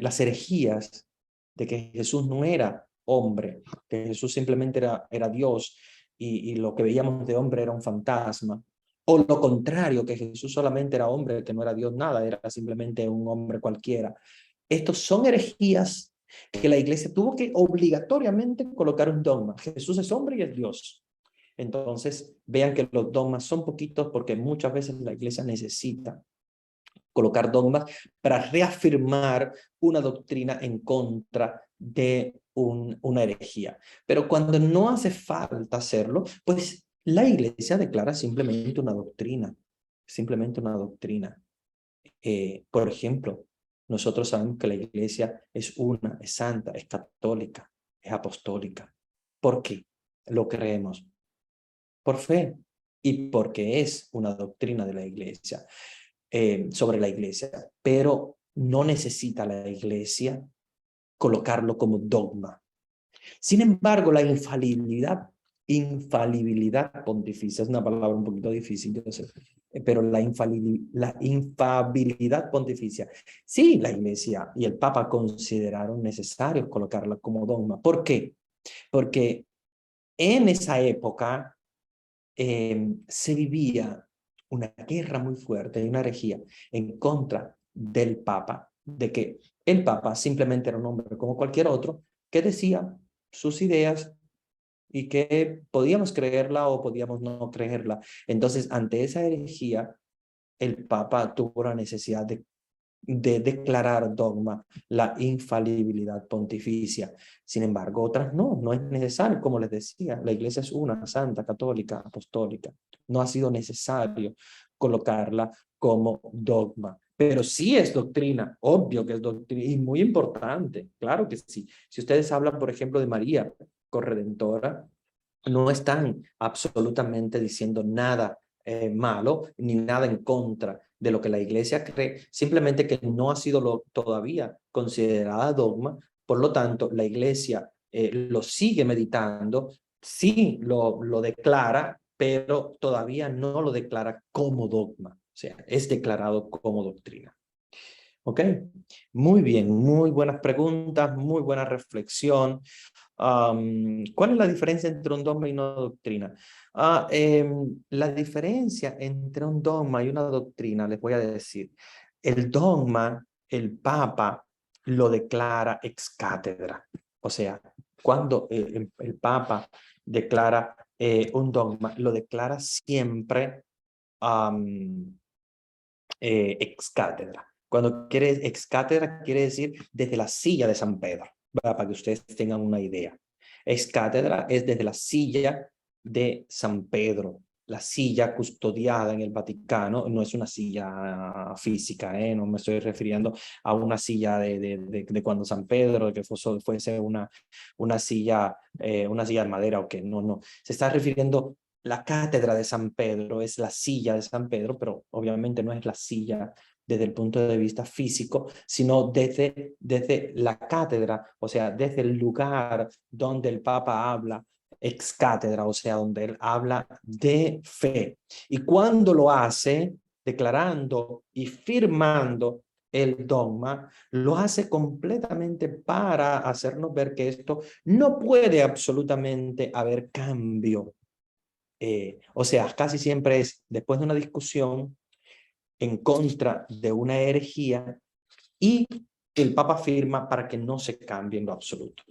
las herejías de que Jesús no era hombre, que Jesús simplemente era Dios y lo que veíamos de hombre era un fantasma, O lo contrario, que Jesús solamente era hombre, que no era Dios nada, era simplemente un hombre cualquiera. Estos son herejías que la iglesia tuvo que obligatoriamente colocar un dogma. Jesús es hombre y es Dios. Entonces, vean que los dogmas son poquitos porque muchas veces la iglesia necesita colocar dogmas para reafirmar una doctrina en contra de una herejía. Pero cuando no hace falta hacerlo, pues la iglesia declara simplemente una doctrina. Por ejemplo, nosotros sabemos que la iglesia es una, es santa, es católica, es apostólica. ¿Por qué lo creemos? Por fe y porque es una doctrina de la iglesia, sobre la iglesia, pero no necesita la iglesia colocarlo como dogma. Sin embargo, la infalibilidad pontificia, es una palabra un poquito difícil, yo sé, pero la infabilidad pontificia, sí, la iglesia y el papa consideraron necesario colocarla como dogma. ¿Por qué? Porque en esa época se vivía una guerra muy fuerte y una herejía en contra del Papa, de que el Papa simplemente era un hombre como cualquier otro que decía sus ideas y que podíamos creerla o podíamos no creerla. Entonces, ante esa herejía, el Papa tuvo la necesidad de declarar dogma la infalibilidad pontificia. Sin embargo, otras no es necesario, como les decía, la iglesia es una, santa, católica, apostólica. No ha sido necesario colocarla como dogma. Pero sí es doctrina, obvio que es doctrina y muy importante, claro que sí. Si ustedes hablan, por ejemplo, de María, corredentora, no están absolutamente diciendo nada malo ni nada en contra de lo que la iglesia cree, simplemente que no ha sido todavía considerada dogma, por lo tanto la iglesia lo sigue meditando, sí lo declara, pero todavía no lo declara como dogma, o sea, es declarado como doctrina. ¿Ok? Muy bien, muy buenas preguntas, muy buena reflexión. ¿Cuál es la diferencia entre un dogma y una doctrina? La diferencia entre un dogma y una doctrina, les voy a decir, el dogma, el Papa lo declara ex cátedra. O sea, cuando el Papa declara un dogma, lo declara siempre ex cátedra. Cuando quiere ex cátedra, quiere decir desde la silla de San Pedro, ¿verdad? Para que ustedes tengan una idea. Ex cátedra es desde la silla de San Pedro, la silla custodiada en el Vaticano, no es una silla física, no me estoy refiriendo a una silla de cuando San Pedro, de que fuese una silla de madera o que no, se está refiriendo. La cátedra de San Pedro es la silla de San Pedro, pero obviamente no es la silla desde el punto de vista físico, sino desde la cátedra, o sea, desde el lugar donde el Papa habla ex cátedra, o sea, donde él habla de fe. Y cuando lo hace, declarando y firmando el dogma, lo hace completamente para hacernos ver que esto no puede absolutamente haber cambio. O sea, casi siempre es después de una discusión en contra de una herejía y el Papa firma para que no se cambie en lo absoluto.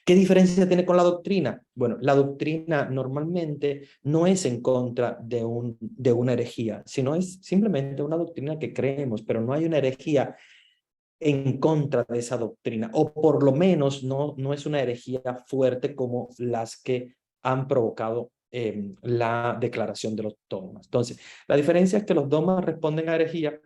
¿Qué diferencia tiene con la doctrina? Bueno, la doctrina normalmente no es en contra de una herejía, sino es simplemente una doctrina que creemos, pero no hay una herejía en contra de esa doctrina, o por lo menos no es una herejía fuerte como las que han provocado la declaración de los dogmas. Entonces, la diferencia es que los dogmas responden a herejía,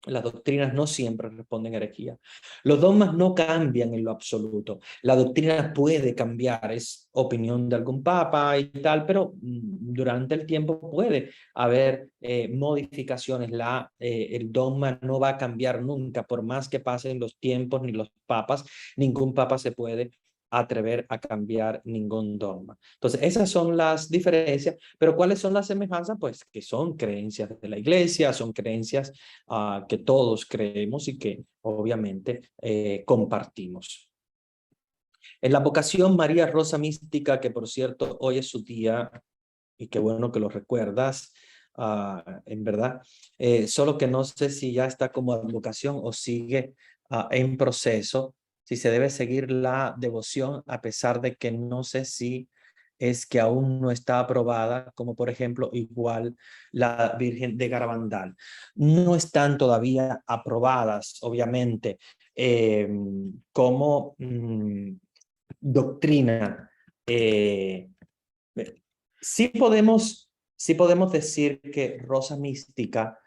las doctrinas no siempre responden a herejía. Los dogmas no cambian en lo absoluto. La doctrina puede cambiar, es opinión de algún papa y tal, pero durante el tiempo puede haber modificaciones. El dogma no va a cambiar nunca, por más que pasen los tiempos ni los papas, ningún papa se puede atrever a cambiar ningún dogma. Entonces, esas son las diferencias, pero ¿cuáles son las semejanzas? Pues que son creencias de la iglesia, son creencias que todos creemos y que obviamente compartimos. En la vocación María Rosa Mística, que por cierto hoy es su día, y qué bueno que lo recuerdas, en verdad. Solo que no sé si ya está como advocación o sigue en proceso, si se debe seguir la devoción, a pesar de que no sé si es que aún no está aprobada, como por ejemplo igual la Virgen de Garabandal. No están todavía aprobadas, obviamente, como doctrina. Sí sí podemos decir que Rosa Mística,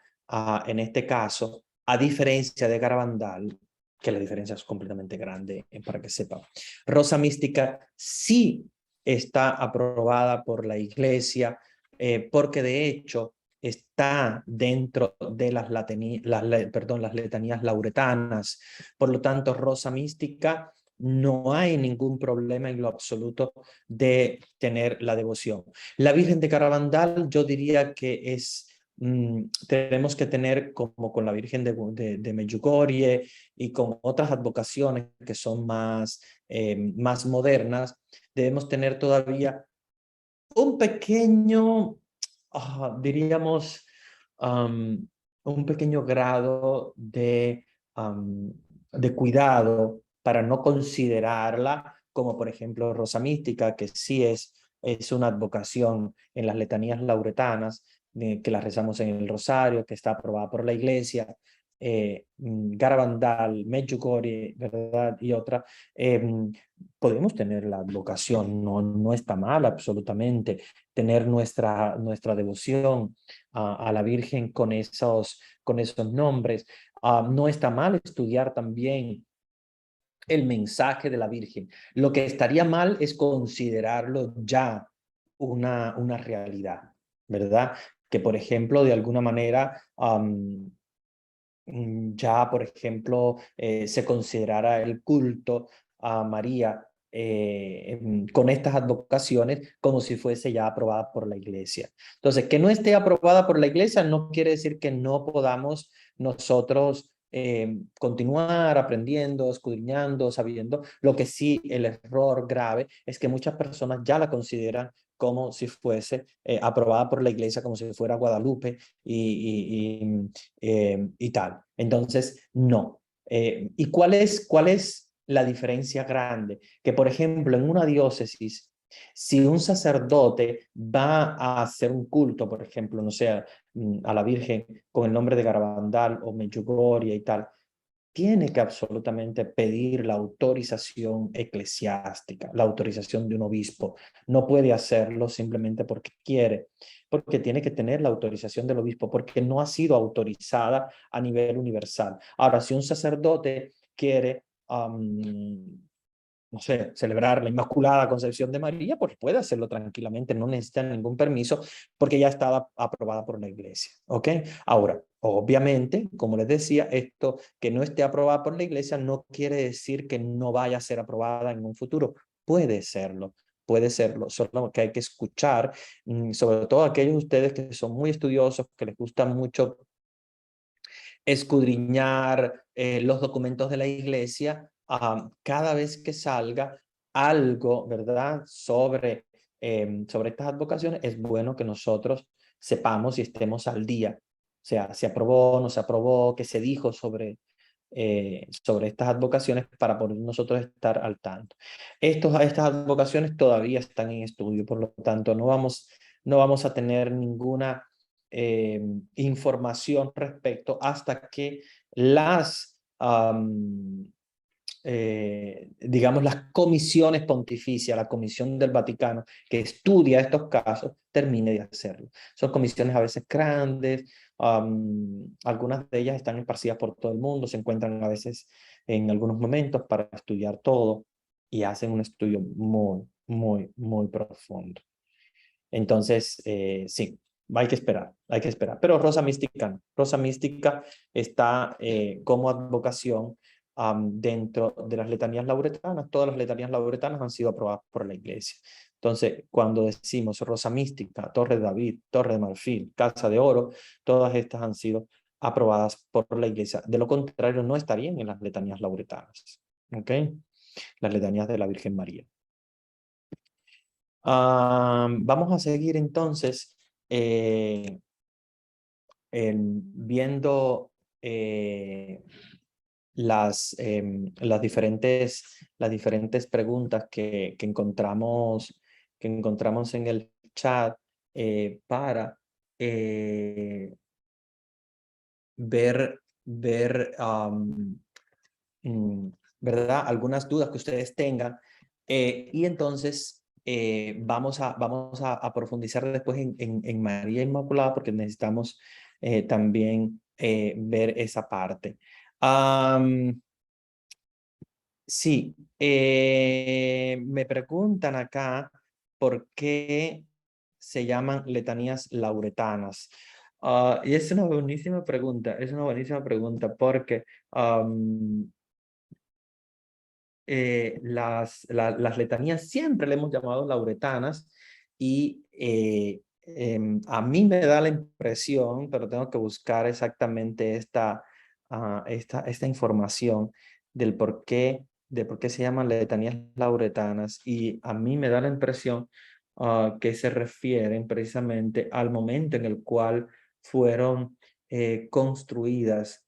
en este caso, a diferencia de Garabandal, que la diferencia es completamente grande, para que sepa, Rosa Mística sí está aprobada por la Iglesia, porque de hecho está dentro de las letanías lauretanas. Por lo tanto, Rosa Mística no hay ningún problema en lo absoluto de tener la devoción. La Virgen de Garabandal, yo diría que tenemos que tener, como con la Virgen de Medjugorje y con otras advocaciones que son más modernas, debemos tener todavía un pequeño, diríamos, un pequeño grado de cuidado para no considerarla como, por ejemplo, Rosa Mística, que sí es una advocación en las letanías lauretanas, que las rezamos en el rosario, que está aprobada por la Iglesia, Garabandal, Medjugorje, ¿verdad? Y otra. Podemos tener la advocación, no está mal absolutamente tener nuestra devoción a la Virgen con esos nombres. No está mal estudiar también el mensaje de la Virgen. Lo que estaría mal es considerarlo ya una realidad, ¿verdad? Que, por ejemplo, de alguna manera, ya, por ejemplo, se considerara el culto a María con estas advocaciones como si fuese ya aprobada por la Iglesia. Entonces, que no esté aprobada por la Iglesia no quiere decir que no podamos nosotros continuar aprendiendo, escudriñando, sabiendo. Lo que sí, el error grave es que muchas personas ya la consideran como si fuese aprobada por la Iglesia, como si fuera Guadalupe y tal. Entonces, no. ¿Y cuál es la diferencia grande? Que, por ejemplo, en una diócesis, si un sacerdote va a hacer un culto, por ejemplo, no sé, a la Virgen con el nombre de Garabandal o Medjugorje y tal, tiene que absolutamente pedir la autorización eclesiástica, la autorización de un obispo. No puede hacerlo simplemente porque quiere, porque tiene que tener la autorización del obispo, porque no ha sido autorizada a nivel universal. Ahora, si un sacerdote quiere no sé, celebrar la Inmaculada Concepción de María, pues puede hacerlo tranquilamente, no necesita ningún permiso porque ya estaba aprobada por la Iglesia, ¿ok? Ahora, obviamente, como les decía, esto que no esté aprobada por la Iglesia no quiere decir que no vaya a ser aprobada en un futuro, puede serlo, solo que hay que escuchar, sobre todo aquellos de ustedes que son muy estudiosos, que les gusta mucho escudriñar los documentos de la Iglesia, cada vez que salga algo, ¿verdad?, sobre estas advocaciones, es bueno que nosotros sepamos y estemos al día. O sea, se aprobó, no se aprobó, qué se dijo sobre estas advocaciones para poder nosotros estar al tanto. Estas advocaciones todavía están en estudio, por lo tanto no vamos a tener ninguna información respecto hasta que digamos, las comisiones pontificias, la Comisión del Vaticano que estudia estos casos, termine de hacerlo. Son comisiones a veces grandes, algunas de ellas están esparcidas por todo el mundo, se encuentran a veces en algunos momentos para estudiar todo y hacen un estudio muy profundo. Entonces, sí, hay que esperar. Pero Rosa Mística no. Rosa Mística está como advocación dentro de las letanías lauretanas. Todas las letanías lauretanas han sido aprobadas por la Iglesia. Entonces, cuando decimos Rosa Mística, Torre de David, Torre de Marfil, Casa de Oro, todas estas han sido aprobadas por la Iglesia. De lo contrario, no estarían en las letanías lauretanas. ¿Ok? Las letanías de la Virgen María. Vamos a seguir entonces viendo las diferentes preguntas que encontramos en el chat para ver ¿verdad? Algunas dudas que ustedes tengan. Y entonces vamos a profundizar después en María Inmaculada porque necesitamos también ver esa parte. Sí, me preguntan acá por qué se llaman letanías lauretanas. Y es una buenísima pregunta, porque las letanías siempre le hemos llamado lauretanas y a mí me da la impresión, pero tengo que buscar exactamente esta información del por qué se llaman letanías lauretanas, y a mí me da la impresión que se refieren precisamente al momento en el cual fueron construidas,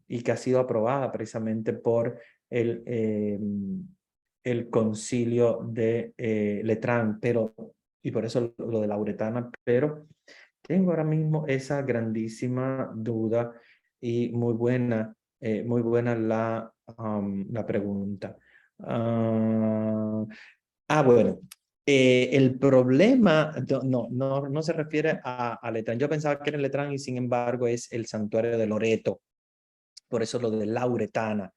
y que ha sido aprobada precisamente por el, eh, el concilio de Letrán, y por eso lo de la uretana, pero tengo ahora mismo esa grandísima duda, y muy buena la pregunta. Bueno, el problema no se refiere a Letrán. Yo pensaba que era Letrán y sin embargo es el santuario de Loreto, por eso lo de la uretana.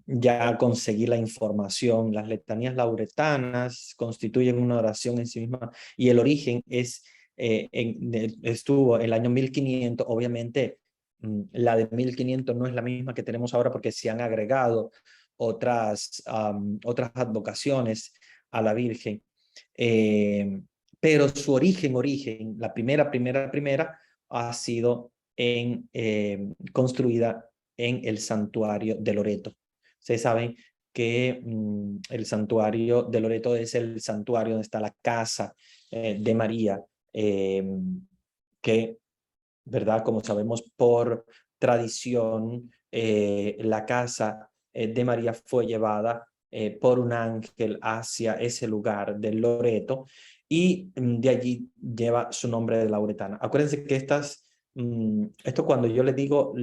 Ya conseguí la información. Las letanías lauretanas constituyen una oración en sí misma y el origen estuvo en el año 1500. Obviamente, la de 1500 no es la misma que tenemos ahora porque se han agregado otras advocaciones a la Virgen. Pero su origen, la primera, ha sido construida en el santuario de Loreto. Ustedes saben que el santuario de Loreto es el santuario donde está la casa de María, que, ¿verdad? Como sabemos por tradición, la casa de María fue llevada por un ángel hacia ese lugar del Loreto, y de allí lleva su nombre de lauretana. Acuérdense que esto cuando yo les digo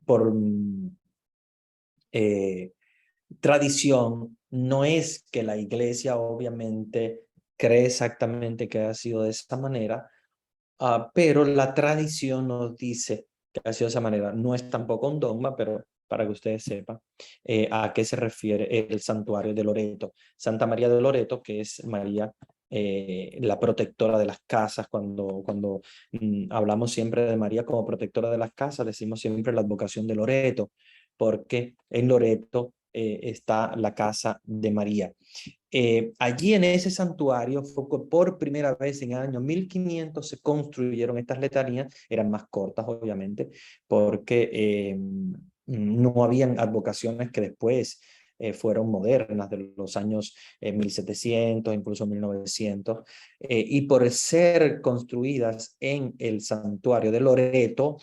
por eh, tradición, no es que la iglesia obviamente cree exactamente que ha sido de esta manera, pero la tradición nos dice que ha sido de esa manera. No es tampoco un dogma, pero para que ustedes sepan a qué se refiere el santuario de Loreto. Santa María de Loreto, que es María, la protectora de las casas. Cuando hablamos siempre de María como protectora de las casas, decimos siempre la advocación de Loreto, porque en Loreto está la casa de María. Allí en ese santuario fue por primera vez en el año 1500 se construyeron estas letanías. Eran más cortas obviamente porque no habían advocaciones que después fueron modernas de los años 1700, incluso 1900, y por ser construidas en el santuario de Loreto,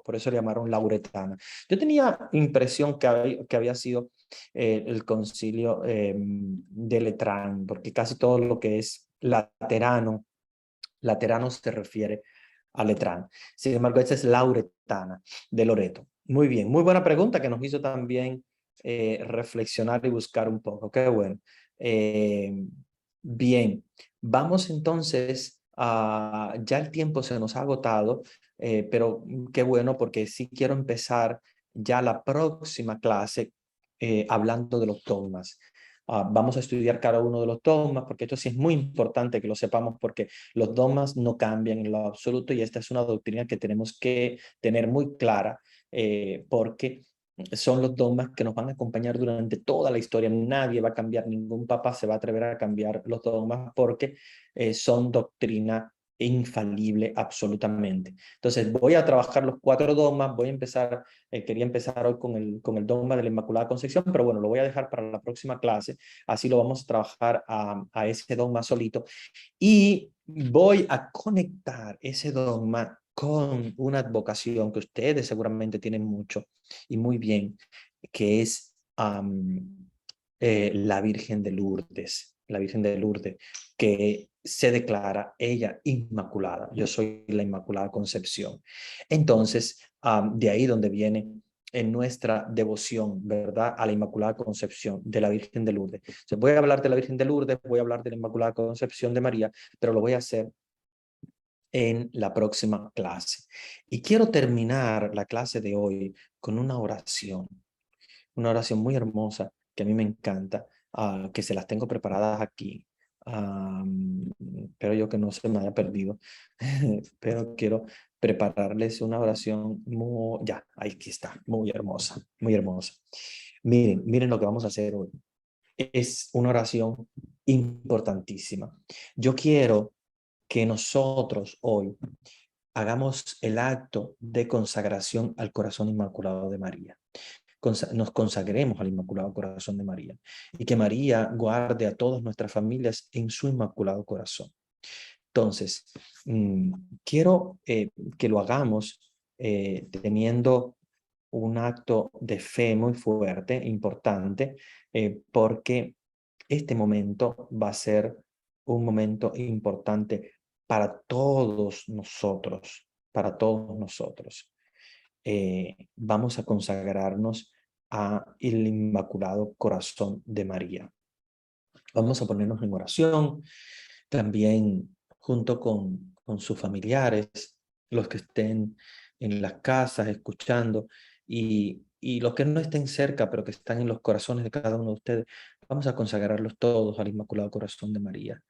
por eso le llamaron lauretana. Yo tenía impresión que había sido el concilio de Letrán, porque casi todo lo que es laterano se refiere a Letrán. Sin embargo, esta es lauretana de Loreto. Muy bien, muy buena pregunta que nos hizo también reflexionar y buscar un poco. Qué bueno. Bien, vamos entonces ya el tiempo se nos ha agotado, pero qué bueno porque sí quiero empezar ya la próxima clase hablando de los dogmas. Vamos a estudiar cada uno de los dogmas porque esto sí es muy importante que lo sepamos, porque los dogmas no cambian en lo absoluto y esta es una doctrina que tenemos que tener muy clara, porque son los dogmas que nos van a acompañar durante toda la historia. Nadie va a cambiar, ningún papa se va a atrever a cambiar los dogmas porque son doctrina infalible absolutamente. Entonces voy a trabajar los 4 dogmas, voy a empezar, quería empezar hoy con el dogma de la Inmaculada Concepción, pero bueno, lo voy a dejar para la próxima clase, así lo vamos a trabajar a ese dogma solito, y voy a conectar ese dogma con una advocación que ustedes seguramente tienen mucho y muy bien, que es la Virgen de Lourdes, la Virgen de Lourdes, que se declara ella inmaculada. Yo soy la Inmaculada Concepción. Entonces, de ahí donde viene en nuestra devoción, ¿verdad? A la Inmaculada Concepción de la Virgen de Lourdes. Entonces, voy a hablar de la Virgen de Lourdes, voy a hablar de la Inmaculada Concepción de María, pero lo voy a hacer en la próxima clase. Y quiero terminar la clase de hoy con una oración muy hermosa que a mí me encanta, que se las tengo preparadas aquí, pero yo que no se me haya perdido, pero quiero prepararles una oración muy, ya, aquí está, muy hermosa, muy hermosa. Miren, miren lo que vamos a hacer hoy. Es una oración importantísima. Yo quiero que nosotros hoy hagamos el acto de consagración al corazón inmaculado de María. Nos consagremos al Inmaculado Corazón de María y que María guarde a todas nuestras familias en su Inmaculado Corazón. Entonces, quiero que lo hagamos teniendo un acto de fe muy fuerte, importante, porque este momento va a ser un momento importante para todos nosotros, para todos nosotros. Vamos a consagrarnos a el Inmaculado Corazón de María. Vamos a ponernos en oración, también junto con sus familiares, los que estén en las casas escuchando y los que no estén cerca, pero que están en los corazones de cada uno de ustedes. Vamos a consagrarlos todos al Inmaculado Corazón de María,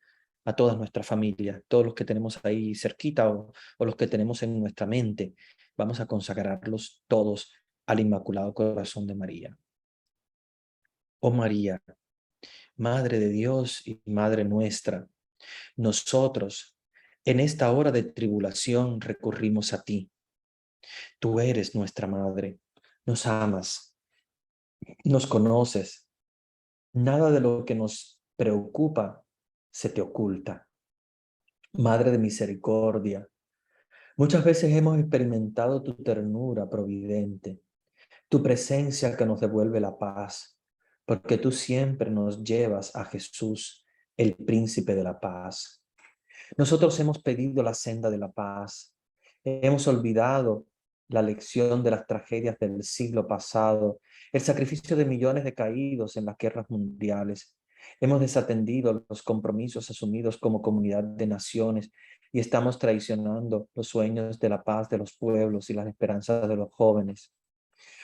a todas nuestras familias, todos los que tenemos ahí cerquita o los que tenemos en nuestra mente. Vamos a consagrarlos todos al Inmaculado Corazón de María. Oh María, Madre de Dios y Madre nuestra, nosotros en esta hora de tribulación recurrimos a ti. Tú eres nuestra Madre, nos amas, nos conoces. Nada de lo que nos preocupa se te oculta. Madre de misericordia, muchas veces hemos experimentado tu ternura providente, tu presencia que nos devuelve la paz, porque tú siempre nos llevas a Jesús, el príncipe de la paz. Nosotros hemos pedido la senda de la paz, hemos olvidado la lección de las tragedias del siglo pasado, el sacrificio de millones de caídos en las guerras mundiales. Hemos desatendido los compromisos asumidos como comunidad de naciones y estamos traicionando los sueños de la paz de los pueblos y las esperanzas de los jóvenes.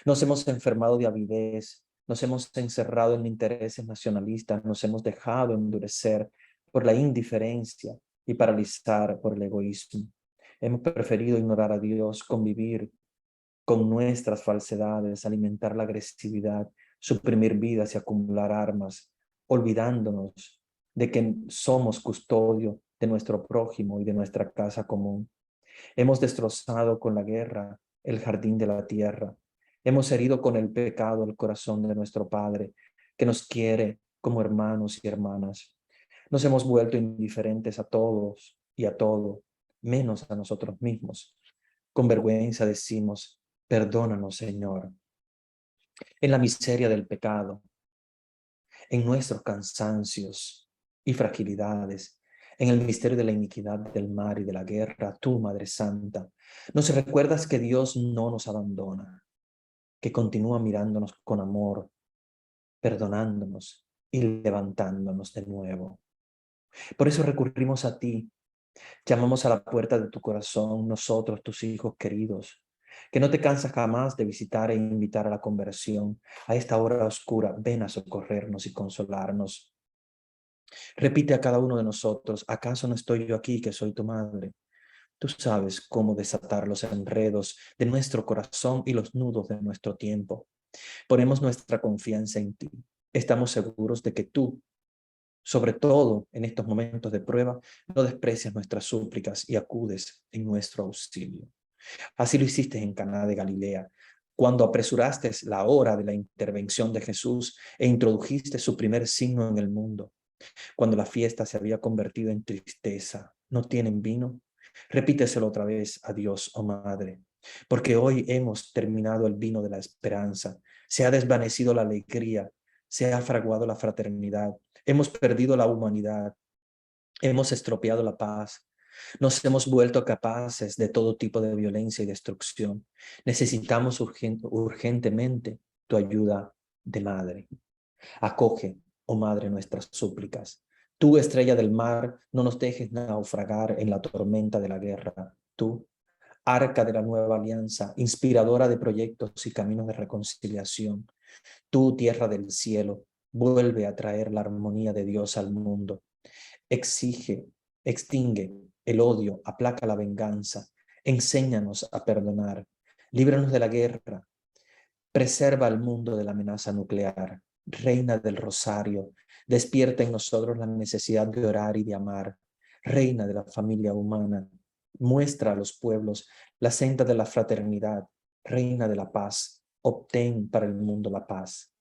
Nos hemos enfermado de avidez, nos hemos encerrado en intereses nacionalistas, nos hemos dejado endurecer por la indiferencia y paralizar por el egoísmo. Hemos preferido ignorar a Dios, convivir con nuestras falsedades, alimentar la agresividad, suprimir vidas y acumular armas, olvidándonos de que somos custodio de nuestro prójimo y de nuestra casa común. Hemos destrozado con la guerra el jardín de la tierra. Hemos herido con el pecado el corazón de nuestro Padre, que nos quiere como hermanos y hermanas. Nos hemos vuelto indiferentes a todos y a todo, menos a nosotros mismos. Con vergüenza decimos, perdónanos, Señor. En la miseria del pecado, en nuestros cansancios y fragilidades, en el misterio de la iniquidad del mar y de la guerra, tú, Madre Santa, nos recuerdas que Dios no nos abandona, que continúa mirándonos con amor, perdonándonos y levantándonos de nuevo. Por eso recurrimos a ti, llamamos a la puerta de tu corazón, nosotros, tus hijos queridos, que no te cansas jamás de visitar e invitar a la conversión. A esta hora oscura, ven a socorrernos y consolarnos. Repite a cada uno de nosotros, ¿acaso no estoy yo aquí que soy tu madre? Tú sabes cómo desatar los enredos de nuestro corazón y los nudos de nuestro tiempo. Ponemos nuestra confianza en ti. Estamos seguros de que tú Sobre todo en estos momentos de prueba, no desprecias nuestras súplicas y acudes en nuestro auxilio. Así lo hiciste en Caná de Galilea, cuando apresuraste la hora de la intervención de Jesús e introdujiste su primer signo en el mundo. Cuando la fiesta se había convertido en tristeza, ¿no tienen vino? Repíteselo otra vez a Dios, oh Madre, porque hoy hemos terminado el vino de la esperanza, se ha desvanecido la alegría, se ha fraguado la fraternidad, hemos perdido la humanidad, hemos estropeado la paz, nos hemos vuelto capaces de todo tipo de violencia y destrucción. Necesitamos urgentemente tu ayuda de Madre. Acoge, oh Madre, nuestras súplicas. Tú, estrella del mar, no nos dejes naufragar en la tormenta de la guerra. Tú, arca de la nueva alianza, inspiradora de proyectos y caminos de reconciliación. Tú, tierra del cielo, vuelve a traer la armonía de Dios al mundo. Extingue el odio, aplaca la venganza, enséñanos a perdonar, líbranos de la guerra, preserva al mundo de la amenaza nuclear, reina del rosario, despierta en nosotros la necesidad de orar y de amar, reina de la familia humana, muestra a los pueblos la senda de la fraternidad, reina de la paz, obtén para el mundo la paz.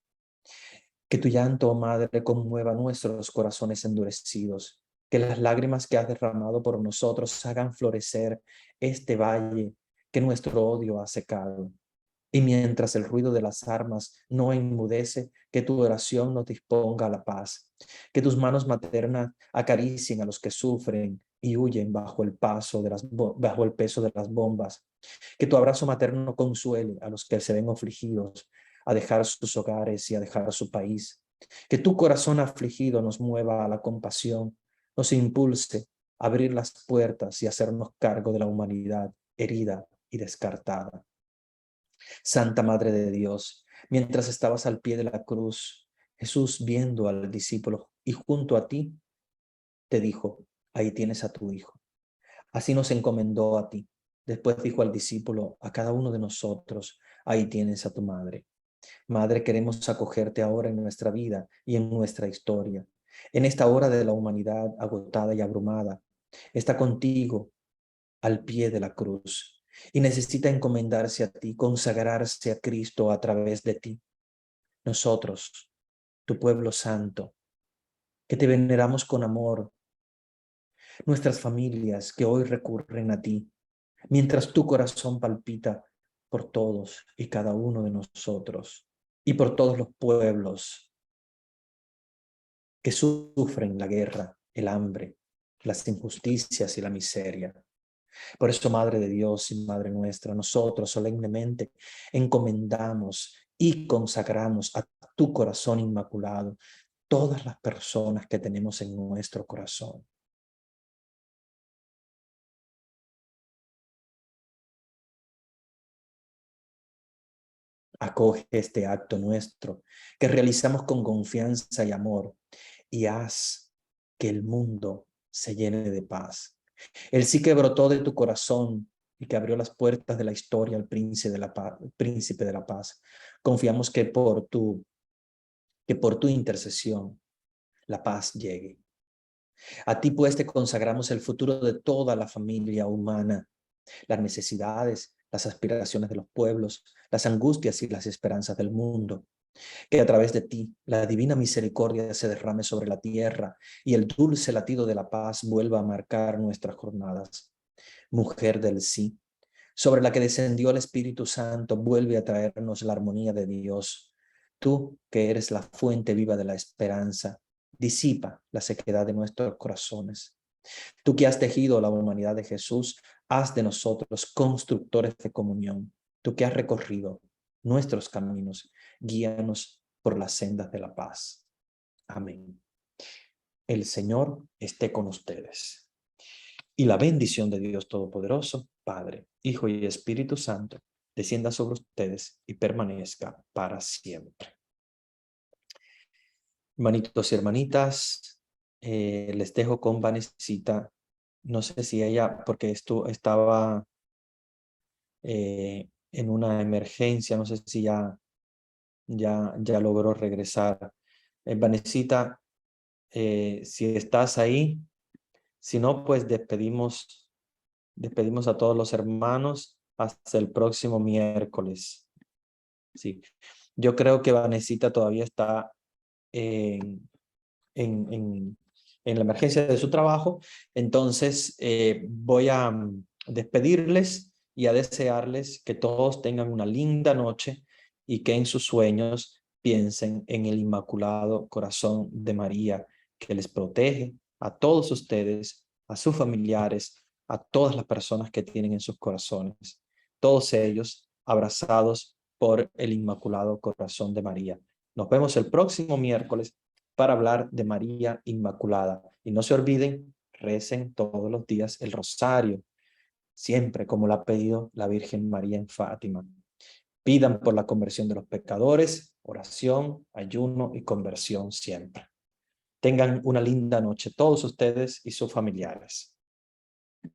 Que tu llanto, oh Madre, conmueva nuestros corazones endurecidos, que las lágrimas que has derramado por nosotros hagan florecer este valle que nuestro odio ha secado. Y mientras el ruido de las armas no enmudece, que tu oración nos disponga a la paz. Que tus manos maternas acaricien a los que sufren y huyen bajo el bajo el peso de las bombas. Que tu abrazo materno consuele a los que se ven afligidos a dejar sus hogares y a dejar su país. Que tu corazón afligido nos mueva a la compasión, nos impulse a abrir las puertas y hacernos cargo de la humanidad herida y descartada. Santa Madre de Dios, mientras estabas al pie de la cruz, Jesús, viendo al discípulo y junto a ti, te dijo, ahí tienes a tu hijo. Así nos encomendó a ti. Después dijo al discípulo, a cada uno de nosotros, ahí tienes a tu madre. Madre, queremos acogerte ahora en nuestra vida y en nuestra historia. En esta hora de la humanidad agotada y abrumada, está contigo al pie de la cruz y necesita encomendarse a ti, consagrarse a Cristo a través de ti. Nosotros, tu pueblo santo, que te veneramos con amor, nuestras familias que hoy recurren a ti, mientras tu corazón palpita por todos y cada uno de nosotros y por todos los pueblos que sufren la guerra, el hambre, las injusticias y la miseria. Por eso, Madre de Dios y Madre nuestra, nosotros solemnemente encomendamos y consagramos a tu corazón inmaculado todas las personas que tenemos en nuestro corazón. Acoge este acto nuestro que realizamos con confianza y amor y haz que el mundo se llene de paz. El sí que brotó de tu corazón y que abrió las puertas de la historia al príncipe de la paz. Confiamos que por tu intercesión la paz llegue. A ti pues te consagramos el futuro de toda la familia humana, las necesidades, las aspiraciones de los pueblos, las angustias y las esperanzas del mundo. Que a través de ti la divina misericordia se derrame sobre la tierra y el dulce latido de la paz vuelva a marcar nuestras jornadas. Mujer del sí, sobre la que descendió el Espíritu Santo, vuelve a traernos la armonía de Dios. Tú, que eres la fuente viva de la esperanza, disipa la sequedad de nuestros corazones. Tú que has tejido la humanidad de Jesús, haz de nosotros constructores de comunión. Tú que has recorrido nuestros caminos, guíanos por las sendas de la paz. Amén. El Señor esté con ustedes. Y la bendición de Dios Todopoderoso, Padre, Hijo y Espíritu Santo, descienda sobre ustedes y permanezca para siempre. Hermanitos y hermanitas, les dejo con Vanesita. No sé si ella, porque esto estaba en una emergencia, no sé si ya logró regresar. Vanesita, si estás ahí. Si no, pues despedimos a todos los hermanos hasta el próximo miércoles. Sí. Yo creo que Vanesita todavía está en, en la emergencia de su trabajo. Entonces voy a despedirles y a desearles que todos tengan una linda noche y que en sus sueños piensen en el Inmaculado Corazón de María, que les protege a todos ustedes, a sus familiares, a todas las personas que tienen en sus corazones, todos ellos abrazados por el Inmaculado Corazón de María. Nos vemos el próximo miércoles para hablar de María Inmaculada. Y no se olviden, recen todos los días el rosario, siempre como lo ha pedido la Virgen María en Fátima. Pidan por la conversión de los pecadores, oración, ayuno y conversión siempre. Tengan una linda noche todos ustedes y sus familiares.